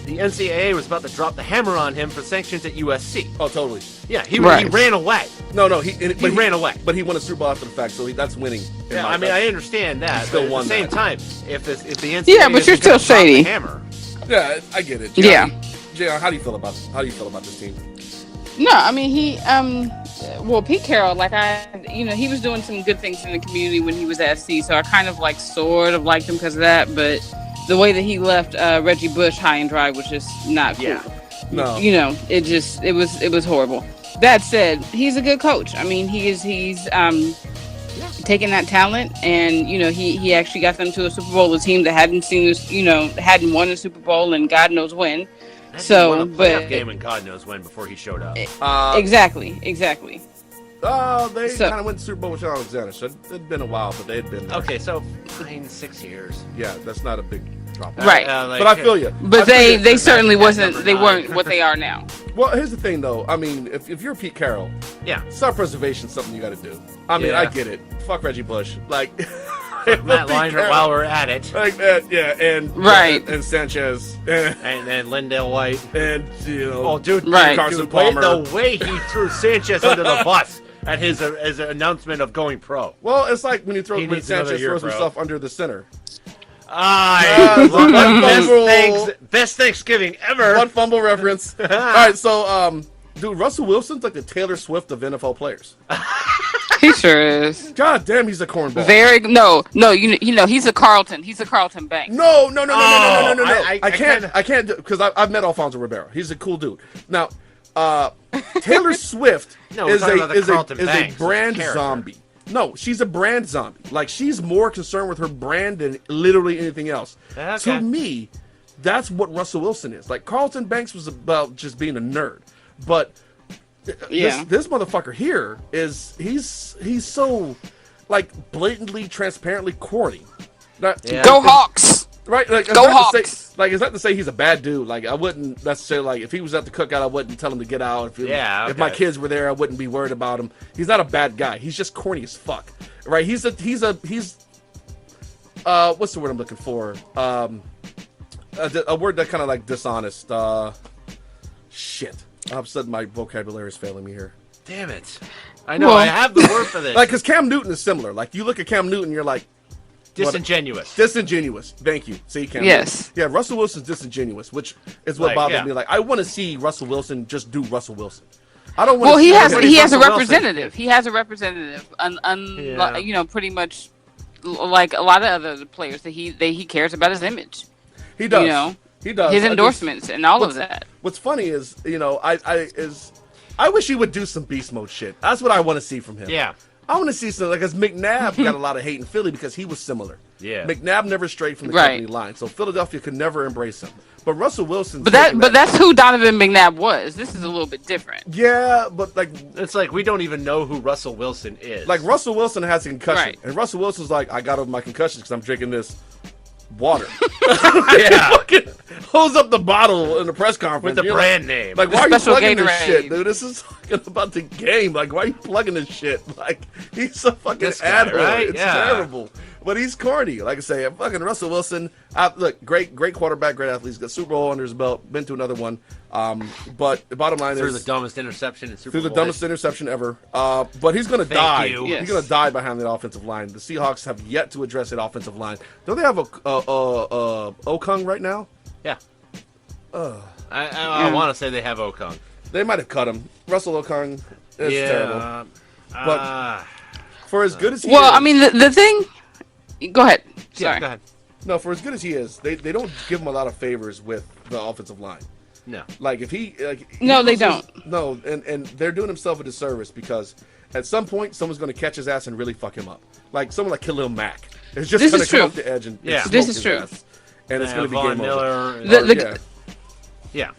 the NCAA was about to drop the hammer on him for sanctions at USC. Oh, totally. Yeah, he Right. ran away. No, He ran away. But he won a Super Bowl after the fact, so that's winning. Yeah, I mean, I understand that. Still But won at the same that. time, if the NCAA Yeah, but you're isn't gonna still drop the shady. hammer, Yeah, I get it. Yeah. JR, how do you feel about this team? No, I mean Pete Carroll, he was doing some good things in the community when he was at SC, so I kind of sort of liked him because of that. But the way that he left Reggie Bush high and dry was just not cool. Yeah. No. It was horrible. That said, he's a good coach. I mean, he's taking that talent, and he actually got them to a Super Bowl, a team that hadn't won a Super Bowl in God knows when. he won a playoff game and God knows when before he showed up. Exactly. They kind of went to Super Bowl with Sean Alexander, so it'd been a while, but they had been there. Okay, so 6 years. Yeah, that's not a big drop. Right. But I feel you. But they certainly number nine. weren't what they are now. Well, here's the thing, though. I mean, if you're Pete Carroll, Yeah. self-preservation is something you got to do. I mean, Yeah. I get it. Fuck Reggie Bush. Like, Matt Pete Leinart Carroll, while we're at it. like that, yeah, and Right. and Sanchez, And then Lindell White. and Oh, dude. Right. Carson Dude, Palmer. the way he threw Sanchez under the bus at his announcement of going pro. Well, it's like when He when needs another Sanchez year, throws bro. himself under the center. Best Thanksgiving ever. One fumble reference. All right, so dude, Russell Wilson's like the Taylor Swift of NFL players. He sure is. God damn, he's a cornball. He's a Carlton. He's a Carlton Banks. No. I I can't do because I've met Alfonso Ribeiro. He's a cool dude. Now, Taylor Swift No, we're is talking about the Carlton a Banks, brand character. zombie. No, she's a brand zombie. Like, she's more concerned with her brand than literally anything else. Okay. To me, that's what Russell Wilson is. Like, Carlton Banks was about just being a nerd, but Yeah. this motherfucker here he's so like blatantly, transparently corny. Yeah. Go Hawks. Right, like Go Hawks! It's not to say he's a bad dude. Like, I wouldn't necessarily, like, if he was at the cookout, I wouldn't tell him to get out. If my kids were there, I wouldn't be worried about him. He's not a bad guy. He's just corny as fuck. Right? He's what's the word I'm looking for? A word that kind of like dishonest. Shit. All of a sudden, my vocabulary is failing me here. Damn it. I know, Well- I have the word for this. Like, because Cam Newton is similar. Like, you look at Cam Newton, you're like, disingenuous. disingenuous. Thank you. See, Cam Yes. Newton. Yeah, Russell Wilson's disingenuous, which is what Like, bothers yeah. me. Like, I want to see Russell Wilson just do Russell Wilson. I don't want Well, to he see has everybody- a Russell Wilson. representative. He has a representative. Yeah. Pretty much like a lot of other players that he cares about his image. He does. You know, he does. his I just- endorsements and all of that. What's funny is, I wish he would do some beast mode shit. That's what I want to see from him. Yeah. I want to see some, like, because McNabb got a lot of hate in Philly because he was similar. Yeah. McNabb never strayed from the Right. company line, so Philadelphia could never embrace him. But Russell Wilson. But that's who Donovan McNabb was. This is a little bit different. Yeah, but like It's like we don't even know who Russell Wilson is. Like, Russell Wilson has a concussion, Right. and Russell Wilson's like, I got over my concussion because I'm drinking this water. Yeah. Fucking holds up the bottle in the press conference. With the You're brand like, name. Like, why are you Special plugging this Gatorade. shit, dude? This is fucking about the game. Like, why are you plugging this shit? Like, he's a fucking This guy, ad-hole. right? It's Yeah. terrible. But he's corny. Like I say, fucking Russell Wilson. Look, great quarterback, great athlete. He's got Super Bowl under his belt. Been to another one. But the bottom line through is the dumbest interception in Super through the Bowl dumbest interception ever. But he's going to Thank die. you. He's Yes. going to die behind that offensive line. The Seahawks have yet to address that offensive line. Don't they have a Okung right now? Yeah. I want to say they have Okung. They might have cut him. Russell Okung is terrible. But For as good as he Well, is, I mean, the thing. Go ahead. yeah, Sorry. go ahead. no, for as good as he is, they don't give him a lot of favors with the offensive line. No. Like, if he No, they loses- don't. No, and they're doing himself a disservice because at some point someone's going to catch his ass and really fuck him up. Like someone like Khalil Mack is just This going to is come true. off the edge and Yeah. smoke This is his true. ass. And it's going to be Von game over. Miller. The- Yeah, yeah.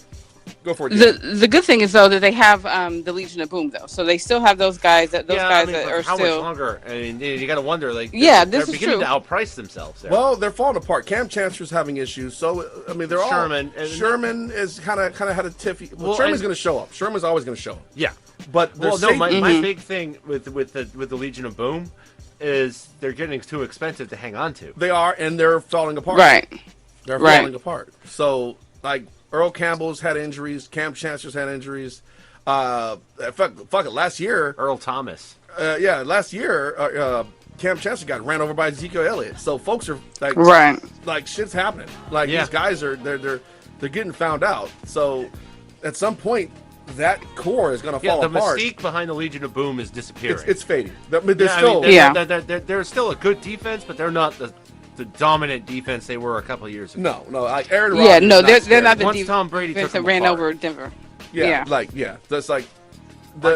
go for it. The good thing is though that they have the Legion of Boom though, so they still have those guys that But are how still. much longer? I mean, you got to wonder. Like, Yeah, they're this is beginning true. to outprice themselves. There. Well, they're falling apart. Cam Chancellor's having issues, so I mean, they're all. Sherman, and- Sherman is kind of had a tiffy. Well, Well, Sherman's and- going to show up. Sherman's always going to show up. yeah. But Well, no, safety- my big thing with the Legion of Boom is they're getting too expensive to hang on to. they are, and they're falling apart. Right. They're Right. falling apart. So Like Earl Campbell's had injuries, Cam Chancellor's had injuries. Fuck it, last year. Earl Thomas. Last year, Cam Chancellor got ran over by Ezekiel Elliott. So folks are like, Right. like shit's happening. Like these guys are they're getting found out. So at some point, that core is going to fall apart. The mystique behind the Legion of Boom is disappearing. It's fading. They're still a good defense, but they're not the dominant defense they were a couple of years ago. No. Like Aaron Rodgers. They're not the Once defense Tom Brady took that them ran apart. over Denver. That's like.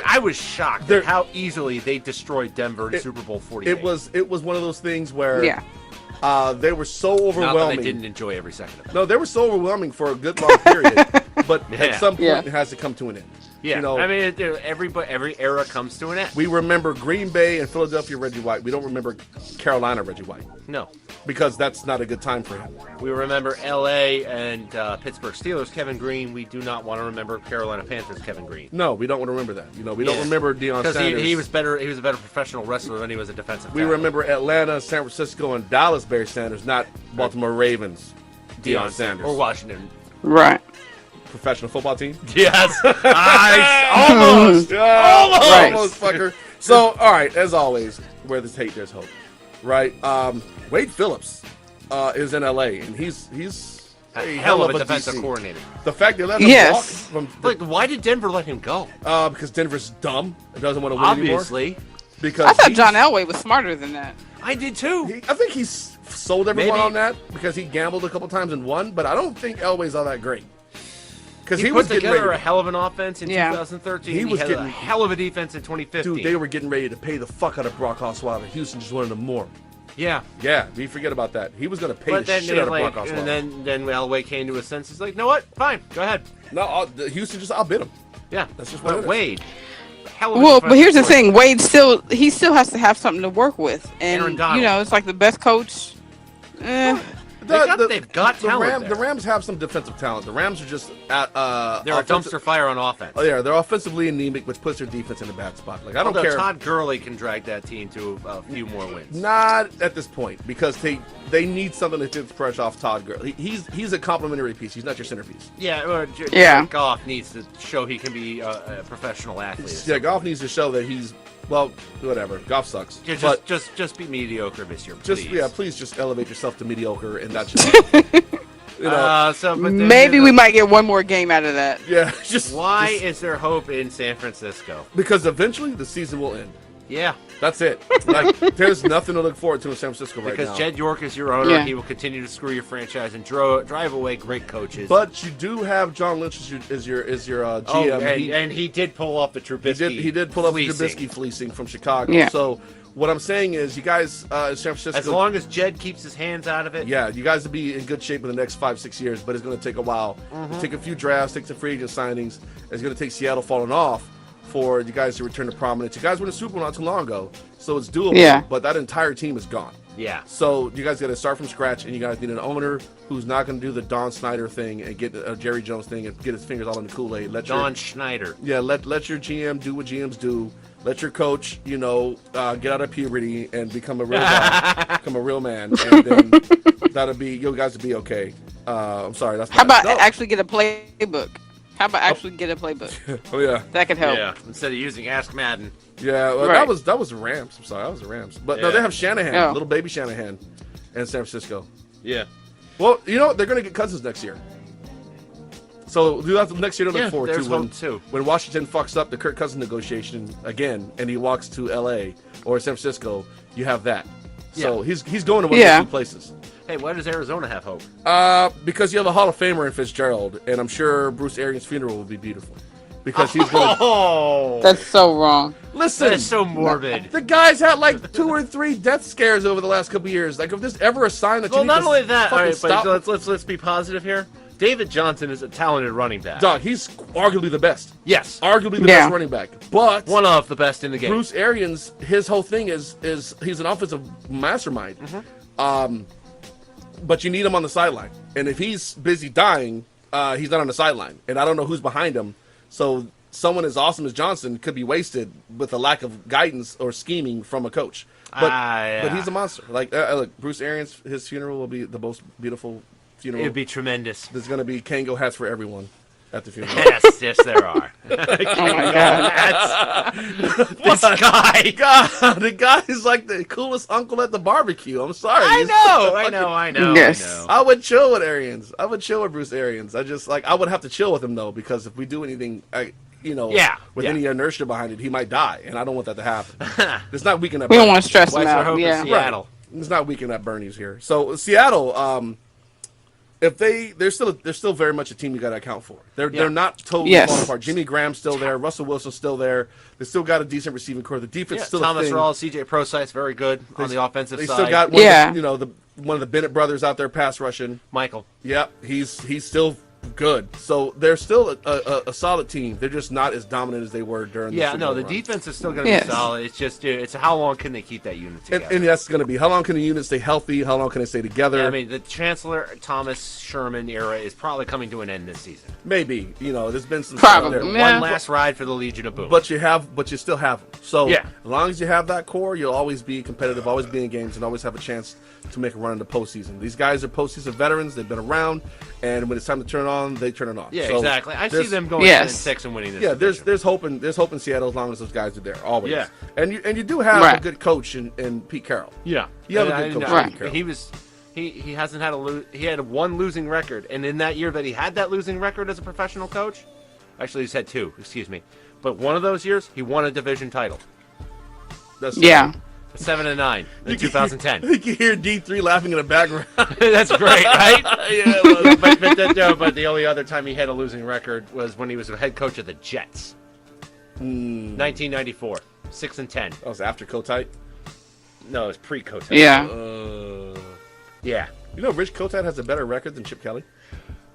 I was shocked at how easily they destroyed Denver in Super Bowl 48. It was one of those things where they were so Not overwhelming. that I didn't enjoy every second of it. No, they were so overwhelming for a good long period, but at some point it has to come to an end. Yeah, You know, I mean, every era comes to an end. we remember Green Bay and Philadelphia Reggie White. We don't remember Carolina Reggie White No. because that's not a good time for him. We remember L.A. and Pittsburgh Steelers Kevin Green. We do not want to remember Carolina Panthers Kevin Green. No, we don't want to remember that. You know, we don't remember Deion Because Sanders. he was better. He was a better professional wrestler than he was a defensive We tackle. remember Atlanta, San Francisco, and Dallas Barry Sanders, not Baltimore Ravens. Deion Sanders. or Washington. Right. Professional football team. Yes, almost. Almost, fucker. So, all right, as always, where there's hate, there's hope. Right? Wade Phillips is in L.A., and he's A hell of a DC. defensive coordinator. The fact they let him walk from Like, why did Denver let him go? because Denver's dumb and doesn't want to win anymore. Obviously, Because I thought John Elway was smarter than that. I did too. I think he's sold everyone Maybe. on that because he gambled a couple times and won, but I don't think Elway's all that great. Because He was put getting together ready a hell of an offense in Yeah. 2013. He was had getting- a hell of a defense in 2015. Dude, they were getting ready to pay the fuck out of Brock Osweiler. Houston just wanted him more. Yeah. Yeah, you forget about that. He was going to pay But the then, shit out of like, Brock Osweiler. and then Elway came to his senses. Like, you know what? Fine, go ahead. No, Houston just outbid him. Yeah, That's just what it but is. Wade. Hell of a Well, but here's the defensive thing: Wade still has to have something to work with, Aaron and Donald. it's like the best coach. They've got the talent Rams. there. The Rams have some defensive talent. The Rams are just They're a dumpster fire on offense. Oh yeah, they're offensively anemic, which puts their defense in a bad spot. Like I don't Although care. Todd Gurley can drag that team to a few more wins. Not at this point because they need something to take the pressure off Todd Gurley. He's a complimentary piece. He's not your centerpiece. Yeah, Yeah. Jared Goff needs to show he can be a professional athlete. Yeah, Goff needs to show that he's whatever. Goff sucks. Yeah, but just be mediocre this year, please. please just elevate yourself to mediocre and that's just But then, Maybe we might get one more game out of that. yeah, just Why just- is there hope in San Francisco? because eventually the season will end. Yeah, That's it. Like there's nothing to look forward to in San Francisco right because now. Jed York is your owner. Yeah. He will continue to screw your franchise and drive away great coaches. But you do have John Lynch as your GM. and he did pull off the Trubisky. He did pull up the fleecing. Trubisky fleecing from Chicago. Yeah. So what I'm saying is, you guys in San Francisco, As long as Jed keeps his hands out of it. yeah, you guys will be in good shape in the next 5-6 years. But it's going to take a while. Take a few drafts, take some free agent signings. It's going to take Seattle falling off for you guys to return to prominence. You guys won a Super Bowl not too long ago, so it's doable. Yeah. But that entire team is gone. Yeah. So you guys got to start from scratch, and you guys need an owner who's not going to do the Don Snyder thing and get a Jerry Jones thing and get his fingers all in the Kool-Aid. Don Schneider. Yeah, let your GM do what GMs do. Let your coach, get out of puberty and become a real guy, become a real man, and then you guys will be okay. I'm sorry, that's How about no. actually get a playbook? How about actually get a playbook? Oh yeah, That could help. Yeah. Instead of using Ask Madden. yeah. Well, Right. that was the Rams. I'm sorry, that was the Rams. But no, Yeah. they have Shanahan, Oh. little baby Shanahan, in San Francisco. Yeah. Well, they're going to get Cousins next year. So do that next year to look Yeah, forward there's to when, hope, too. when Washington fucks up the Kirk Cousins negotiation again and he walks to L.A. or San Francisco, you have that. So he's going to one Yeah. of those two places. Hey, why does Arizona have hope? Because you have a Hall of Famer in Fitzgerald, and I'm sure Bruce Arians' funeral will be beautiful. Because he's going to... Oh, That's so wrong. Listen! that is so morbid. The guy's had like 2 or 3 death scares over the last couple of years. Like, if there's ever a sign that Well, you need not to only that. All fucking right, but stop... let's be positive here. David Johnson is a talented running back. Dog, he's arguably the best. Yes, Arguably the Yeah. best running back. But... one of the best in the game. Bruce Arians, his whole thing is he's an offensive mastermind. But you need him on the sideline. And if he's busy dying, he's not on the sideline. And I don't know who's behind him. So someone as awesome as Johnson could be wasted with a lack of guidance or scheming from a coach. But Yeah. but he's a monster. Like look, Bruce Arians, his funeral will be the most beautiful funeral. It'd be tremendous. There's going to be Kango hats for everyone at the funeral. Yes, there are. Oh my God. This guy. God, the guy is like the coolest uncle at the barbecue. I'm sorry. I know. Yes. I would chill with Arians. I would chill with Bruce Arians. I just I would have to chill with him though, because if we do anything, with any inertia behind it, he might die, and I don't want that to happen. It's not weekend at We don't Bernie's. want to stress him What's our out. hope Yeah. in Seattle? It's not weekend at Bernie's here. So Seattle, if they're still very much a team you got to account for. They're not totally falling apart. Jimmy Graham's still there. Russell Wilson's still there. They still got a decent receiving core. The defense still Thomas a thing. Rawls, CJ Prosise, very good on the offensive side. They still got one of the Bennett brothers out there pass rushing. Michael. Yep, he's still good. So they're still a solid team. They're just not as dominant as they were during the Super Bowl the run. defense is still going to be solid. It's just it's how long can they keep that unit together? And that's going to be how long can the unit stay healthy? How long can they stay together? Yeah, I mean, the Chancellor Thomas Sherman era is probably coming to an end this season. Maybe there's been some Probably. there. Yeah. One last ride for the Legion of Boom. But you still have them. So Yeah. as long as you have that core, you'll always be competitive, always be in games, and always have a chance to make a run in the postseason. These guys are postseason veterans. They've been around, and when it's time to turn it on, they turn it on. Yeah, So exactly. I see there's- them going 10-6 and winning this. Yeah, division. there's hope in Seattle as long as those guys are there always. Yeah. and you do have Right. a good coach in Pete Carroll. Yeah, You have a good coach, Right. Pete Carroll. He hasn't had he had one losing record, and in that year that he had that losing record as a professional coach, actually he's had two. Excuse me, but one of those years he won a division title. That's 7-9 in 2010. You can hear D3 laughing in the background. That's great, right? Yeah, well, but the only other time he had a losing record was when he was the head coach of the Jets. 1994, 6-10. that was after Kotite. No, it was pre-Kotite. Yeah. Yeah. You know, Rich Kotite has a better record than Chip Kelly.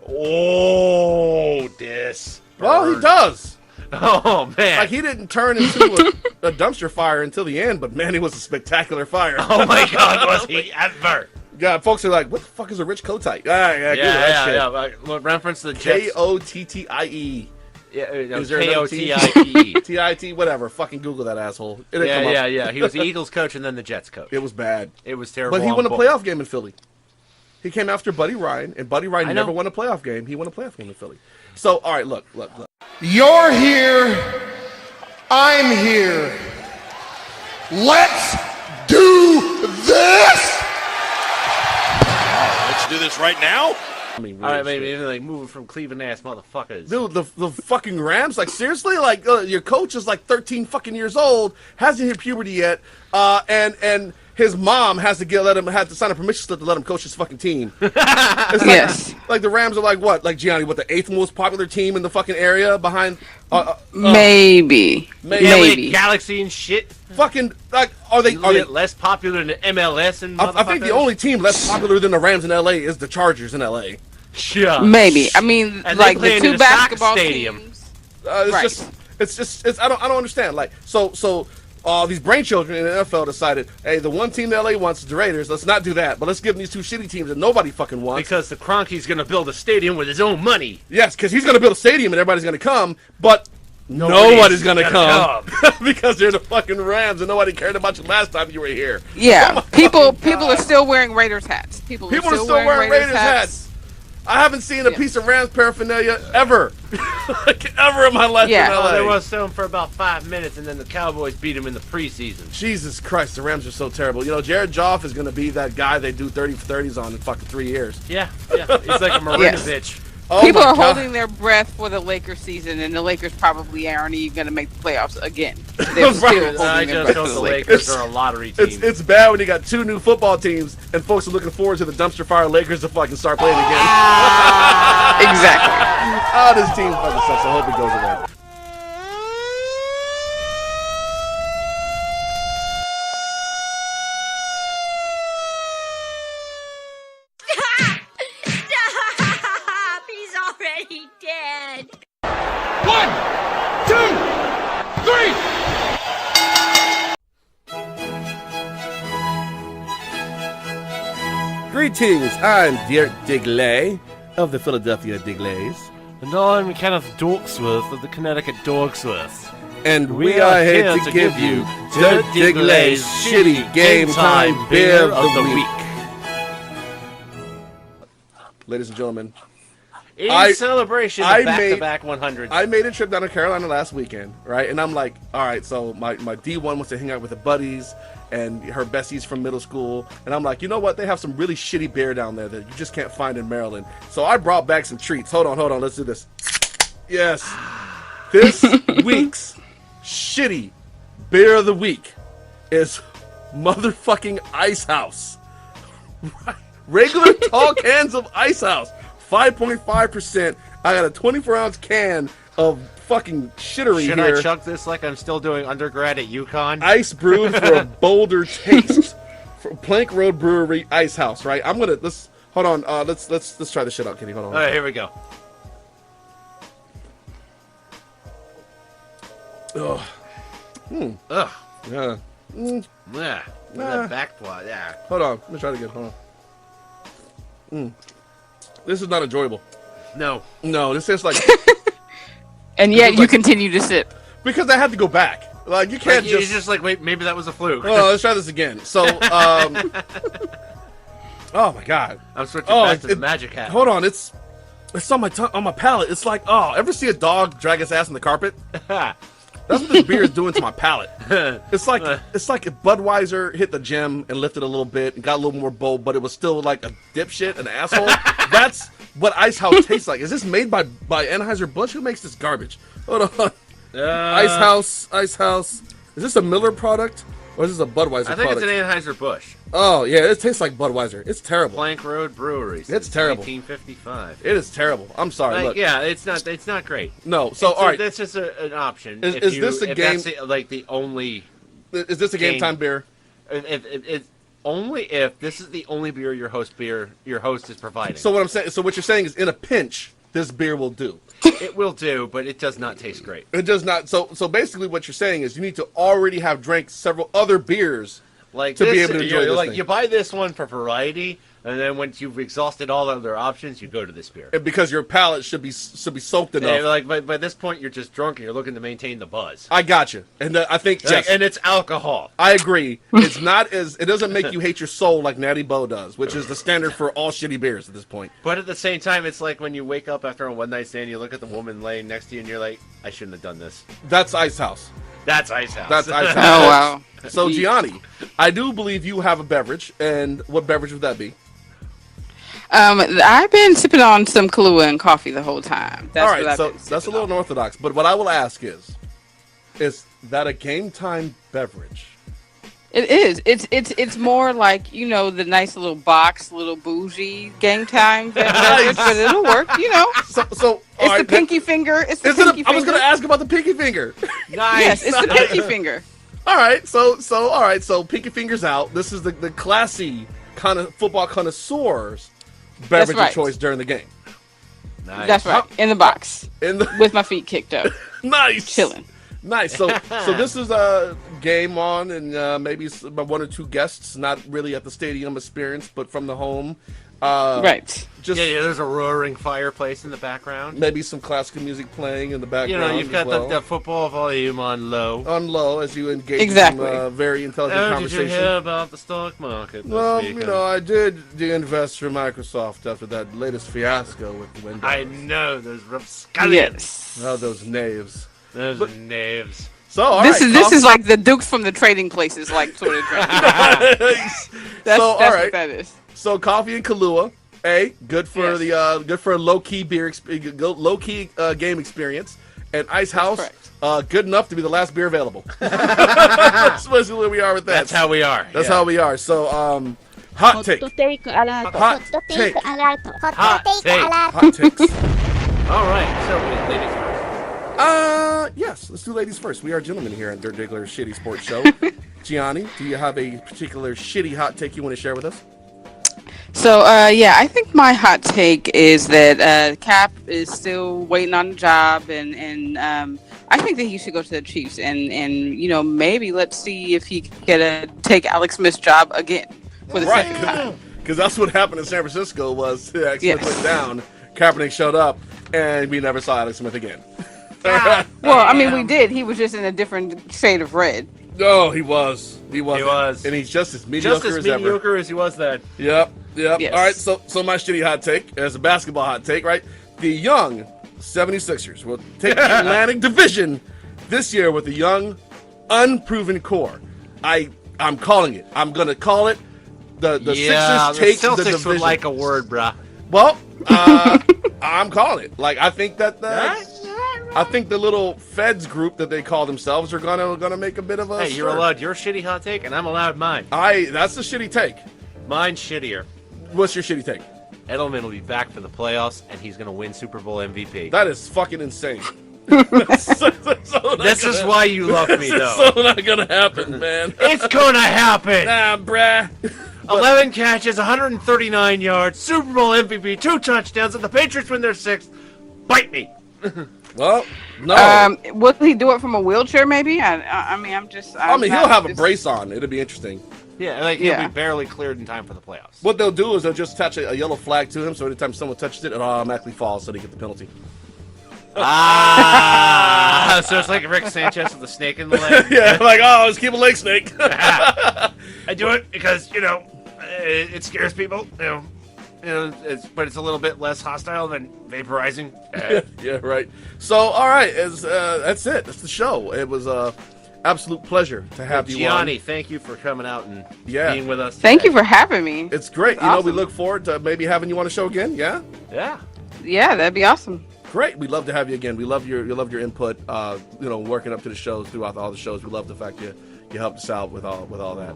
Oh, this. Well, he does. Oh, man. Like, he didn't turn into a dumpster fire until the end, but man, he was a spectacular fire. Oh, my God, was he ever. Yeah, folks are like, what the fuck is a Rich Kotite? Yeah, Google that shit. Yeah. Reference to the Jets. K-O-T-T-I-E. Yeah, Is there another T? K-O-T-I-P-E. T-I-T, whatever. Fucking Google that asshole. It didn't come up. Yeah. He was the Eagles coach and then the Jets coach. It was bad. It was terrible. But he on won a both. playoff game in Philly. He came after Buddy Ryan, and Buddy Ryan I know. never won a playoff game. He won a playoff game in Philly. So, all right, look. You're here. I'm here. Let's do this. Let's do this right now. I mean, All right, really maybe shit. even like moving from Cleveland ass motherfuckers. Dude, the fucking Rams, like, seriously? Like, your coach is like 13 fucking years old, hasn't hit puberty yet, and his mom had to sign a permission slip to let him coach his fucking team. It's like, Yes. Like, the Rams are like, what? Like, Gianni, what, the 8th most popular team in the fucking area behind... Maybe. LA Galaxy and shit. fucking, like, are they less popular than MLS and I think the only team less popular than the Rams in LA is the Chargers in LA. Sure. Maybe. I mean, And like they the playing in two a soccer basketball stadium. teams. It's I don't understand. Like, so these brain children in the NFL decided, hey, the one team that LA wants is the Raiders. Let's not do that, but let's give them these two shitty teams that nobody fucking wants. Because the Kroenke's going to build a stadium with his own money. Yes, because he's going to build a stadium and everybody's going to come, but nobody's going to come because they're the fucking Rams and nobody cared about you last time you were here. Yeah, people are still wearing Raiders hats. People are still wearing Raiders hats. I haven't seen a piece of Rams paraphernalia ever. Like, ever in my life Yeah. in LA. They were selling for about 5 minutes, and then the Cowboys beat him in the preseason. Jesus Christ, the Rams are so terrible. You know, Jared Goff is going to be that guy they do 30 for 30s on in fucking 3 years. Yeah. He's like a Marinovich. Oh People my are God. holding their breath for the Lakers season, and the Lakers probably aren't even going to make the playoffs again. They're still Right. holding I their just breath hope for the the Lakers. Lakers are a lottery team. It's bad when you got two new football teams and folks are looking forward to the dumpster fire Lakers to fucking start playing again. Exactly. Oh, this team fucking sucks. I hope it goes away. Stop! He's already dead. 1, 2, 3. Greetings, I'm Dirk Digley of the Philadelphia Digleys. And I'm Kenneth Dorksworth of the Connecticut Dorksworth. And we are here to give you Dirk Digley's shitty game time beer of the week. ladies and gentlemen, In celebration of back-to-back 100s. I made a trip down to Carolina last weekend, right? And I'm like, all right, so my D1 wants to hang out with the buddies and her besties from middle school. And I'm like, you know what? They have some really shitty beer down there that you just can't find in Maryland. So I brought back some treats. Hold on. Let's do this. Yes. This week's shitty beer of the week is motherfucking Ice House. Regular tall cans of Ice House. 5.5%. I got a 24-ounce can of fucking shittery Should here. I chug this like I'm still doing undergrad at UConn? Ice brewed for a bolder taste. For Plank Road Brewery Ice House, right? Let's hold on. Let's try this shit out, Kenny. Hold on. All right, here we go. Ugh. Ugh. Yeah. Yeah. That back plot. Yeah. Hold on. Let me try it again. Hold on. This is not enjoyable. No. No, this tastes like And yet you continue to sip. because I had to go back. Like you can't You're just. just like, wait, maybe that was a fluke. Oh, let's try this again. So, oh my god. I'm switching back to the magic hat. Hold on, it's on my tongue, on my palate. It's like, oh, ever see a dog drag its ass on the carpet? That's what this beer is doing to my palate. It's like if Budweiser hit the gym and lifted a little bit and got a little more bold, but it was still like a dipshit, an asshole. That's what Ice House tastes like. Is this made by Anheuser-Busch? Who makes this garbage? Hold on. Ice House. Is this a Miller product or is this a Budweiser product? I think it's an Anheuser-Busch. Oh yeah, it tastes like Budweiser. It's terrible. Plank Road Brewery. It's terrible. 1955. It is terrible. I'm sorry. Look. Yeah, it's not great. No. So all right, that's just an option. Is this a game? That's the only. Is this a game time beer? If only if this is the only beer your host is providing. So what you're saying is, in a pinch, this beer will do. It will do, but it does not taste great. It does not. So basically, what you're saying is, you need to already have drank several other beers Like to this, be able to enjoy this thing. You buy this one for variety, and then once you've exhausted all other options, you go to this beer. And because your palate should be soaked enough. And like by this point, you're just drunk and you're looking to maintain the buzz. I got you, and I think yes, and it's alcohol. I agree. It's not as it doesn't make you hate your soul like Natty Bo does, which is the standard for all shitty beers at this point. But at the same time, it's like when you wake up after a one night stand, you look at the woman laying next to you, and you're like, I shouldn't have done this. That's Ice House. That's Ice House. That's Ice House. Oh wow. So Gianni, I do believe you have a beverage, and what beverage would that be? I've been sipping on some Kahlua and coffee the whole time. That's All right, what I've so been that's a little unorthodox, but what I will ask is that a game time beverage? It is. It's more like, the nice little box, little bougie game time beverage, but it'll work. So It's right, the pinky finger. It's the is it pinky finger. I was going to ask about the pinky finger. Nice. Yes, it's the pinky finger. All right, so pinky fingers out. This is the classy kind of football connoisseurs beverage right. of choice during the game. Nice. That's right. In the box. In With my feet kicked up. nice, Chilling. nice. So this is a game on, and maybe one or two guests, not really at the stadium experience, but from the home. Right. Just there's a roaring fireplace in the background. maybe some classical music playing in the background. You've got as well. the football volume on low. On low as you engage Exactly. in some very intelligent Did you conversation. hear about the stock market this Well, weekend? I did invest for Microsoft after that latest fiasco with Windows. I know those rapscallions. Yes. Oh, those knaves. Those knaves. So, all This right, is like the Dukes from the Trading Places, like sort of drink. That's all right. what that is. So, coffee and Kahlua. Good for Yes. good for a low key game experience. And Ice House, good enough to be the last beer available. That's basically where we are with that. That's how we are. That's how we are. So, hot take. Hot take alert. Hot take. alert. Hot take. Hot takes. All right. So, ladies first. Yes. Let's do ladies first. We are gentlemen here on Dirt Digglers Shitty Sports Show. Gianni, do you have a particular shitty hot take you want to share with us? So, I think my hot take is that Cap is still waiting on the job, and I think that he should go to the Chiefs, and maybe let's see if he can take Alex Smith's job again for the second time. Because that's what happened in San Francisco was Alex Smith Yes. went down, Kaepernick showed up, and we never saw Alex Smith again. Well, I mean, we did. He was just in a different shade of red. Oh, he was. He was. He was. And he's just as mediocre as ever. mediocre as he was then. Yep. Yes. All right, so my shitty hot take, as a basketball hot take, right? The young 76ers will take the Atlantic Division this year with a young, unproven core. I'm calling it. I'm going to call it. The Sixers take the Celtics the division. would like a word, bruh. Well, I'm calling it. Like, I think I think the little Feds group that they call themselves are gonna make a bit of a. Hey, you're allowed your shitty hot take, and I'm allowed mine. That's the shitty take. Mine's shittier. What's your shitty take? Edelman will be back for the playoffs, and he's going to win Super Bowl MVP. That is fucking insane. This is why you love me, though. It's so not gonna happen, man. It's going to happen. Nah, bruh. 11 catches, 139 yards, Super Bowl MVP, 2 touchdowns, and the Patriots win their 6th. Bite me. Well, no. Will he do it from a wheelchair? Maybe. I mean, he'll have a brace on. It'll be interesting. Yeah, he'll be barely cleared in time for the playoffs. What they'll do is they'll just attach a yellow flag to him, so anytime someone touches it, it automatically falls, so they get the penalty. So it's like Rick Sanchez with the snake in the leg. Yeah, like, let's keep a leg snake. I do it because, it scares people, but it's a little bit less hostile than vaporizing. Yeah, right. So, all right, that's it. That's the show. It was absolute pleasure to have you Gianni, on. thank you for coming out and being with us today. Thank you for having me. It's great. It's awesome. We look forward to maybe having you on the show again. Yeah. Yeah, that'd be awesome. Great. We'd love to have you again. We love your input. Working up to the shows throughout all the shows. We love the fact you helped us out with all that.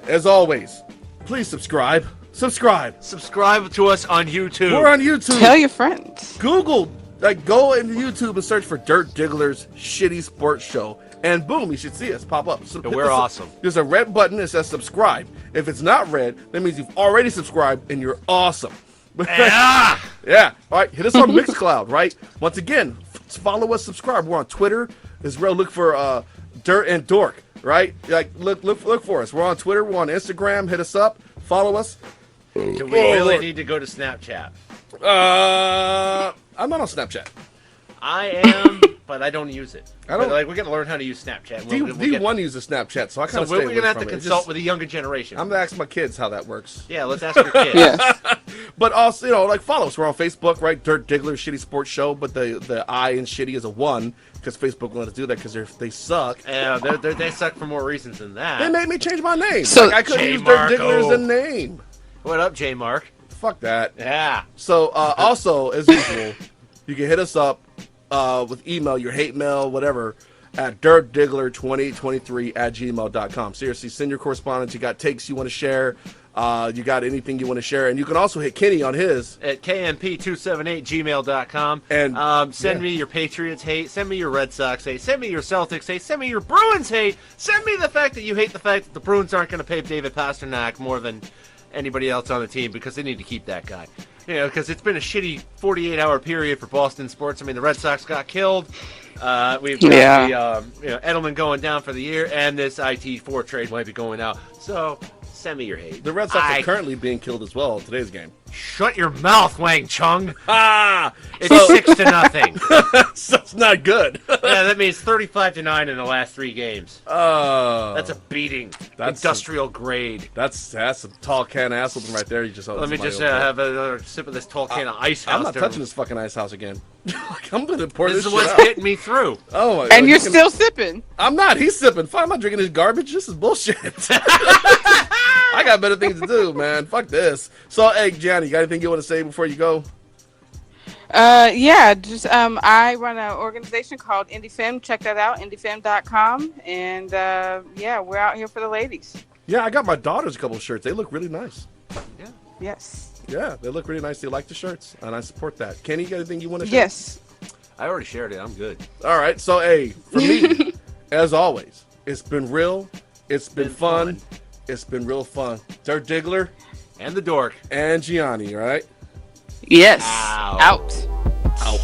As always, please subscribe. Subscribe to us on YouTube. We're on YouTube. Tell your friends. Google, go into YouTube and search for Dirt Digglers Shitty Sports Show. And boom, you should see us pop up. So we're awesome. There's a red button that says subscribe. If it's not red, that means you've already subscribed and you're awesome. Yeah. All right. Hit us on Mixcloud, right? Once again, follow us, subscribe. We're on Twitter as well. Look for Dirt and Dork, right? Look for us. We're on Twitter. We're on Instagram. Hit us up. Follow us. Do we really need to go to Snapchat? I'm not on Snapchat. I am, but I don't use it. I don't. We're gonna learn how to use Snapchat. D1 uses Snapchat, so I kind of stay away from it. we're gonna have to consult with the younger generation. I'm gonna ask my kids how that works. Yeah, let's ask your kids. Yes. But also, follow us. We're on Facebook, right? Dirt Diggler Shitty Sports Show, but the I in shitty is a 1 because Facebook won't let us do that because they suck. Yeah, they suck for more reasons than that. They made me change my name. So I couldn't use Dirt Diggler as a name. What up, J Mark? Fuck that. Yeah. So also, as usual, you can hit us up with email, your hate mail, whatever, at dirtdiggler2023@gmail.com. Seriously, send your correspondence. You got takes you want to share. You got anything you want to share. And you can also hit Kenny on his. At kmp278gmail.com. And send me your Patriots hate. Send me your Red Sox hate. Send me your Celtics hate. Send me your Bruins hate. Send me the fact that you hate the fact that the Bruins aren't going to pay David Pasternak more than anybody else on the team because they need to keep that guy. Because it's been a shitty 48-hour period for Boston sports. I mean, the Red Sox got killed. We've got Edelman going down for the year, and this IT4 trade might be going out. So send me your hate. The Red Sox are currently being killed as well in today's game. Shut your mouth, Wang Chung. It's 6-0. So it's not good. Yeah, that means 35-9 in the last 3 games. That's a beating. That's industrial grade. That's some tall can of ass whooping right there. You just let me just have another sip of this tall can of ice house. I'm not touching this fucking ice house again. I'm gonna pour this shit out. This is what's getting me through. Oh my God. And you're still sipping. I'm not. He's sipping. Fine. I'm not drinking this garbage. This is bullshit. I got better things to do, man. Fuck this. So, hey, Gianni, you got anything you want to say before you go? I run an organization called IndieFem. Check that out, indiefem.com. And we're out here for the ladies. Yeah, I got my daughters a couple of shirts. They look really nice. Yeah. Yes. Yeah, they look really nice. They like the shirts, and I support that. Kenny, you got anything you want to share? Yes. I already shared it. I'm good. All right. So, hey, for me, as always, it's been real. It's been fun. It's been real fun. Dirt Diggler. And the Dork. And Gianni, right? Yes. Ow. Out. Out.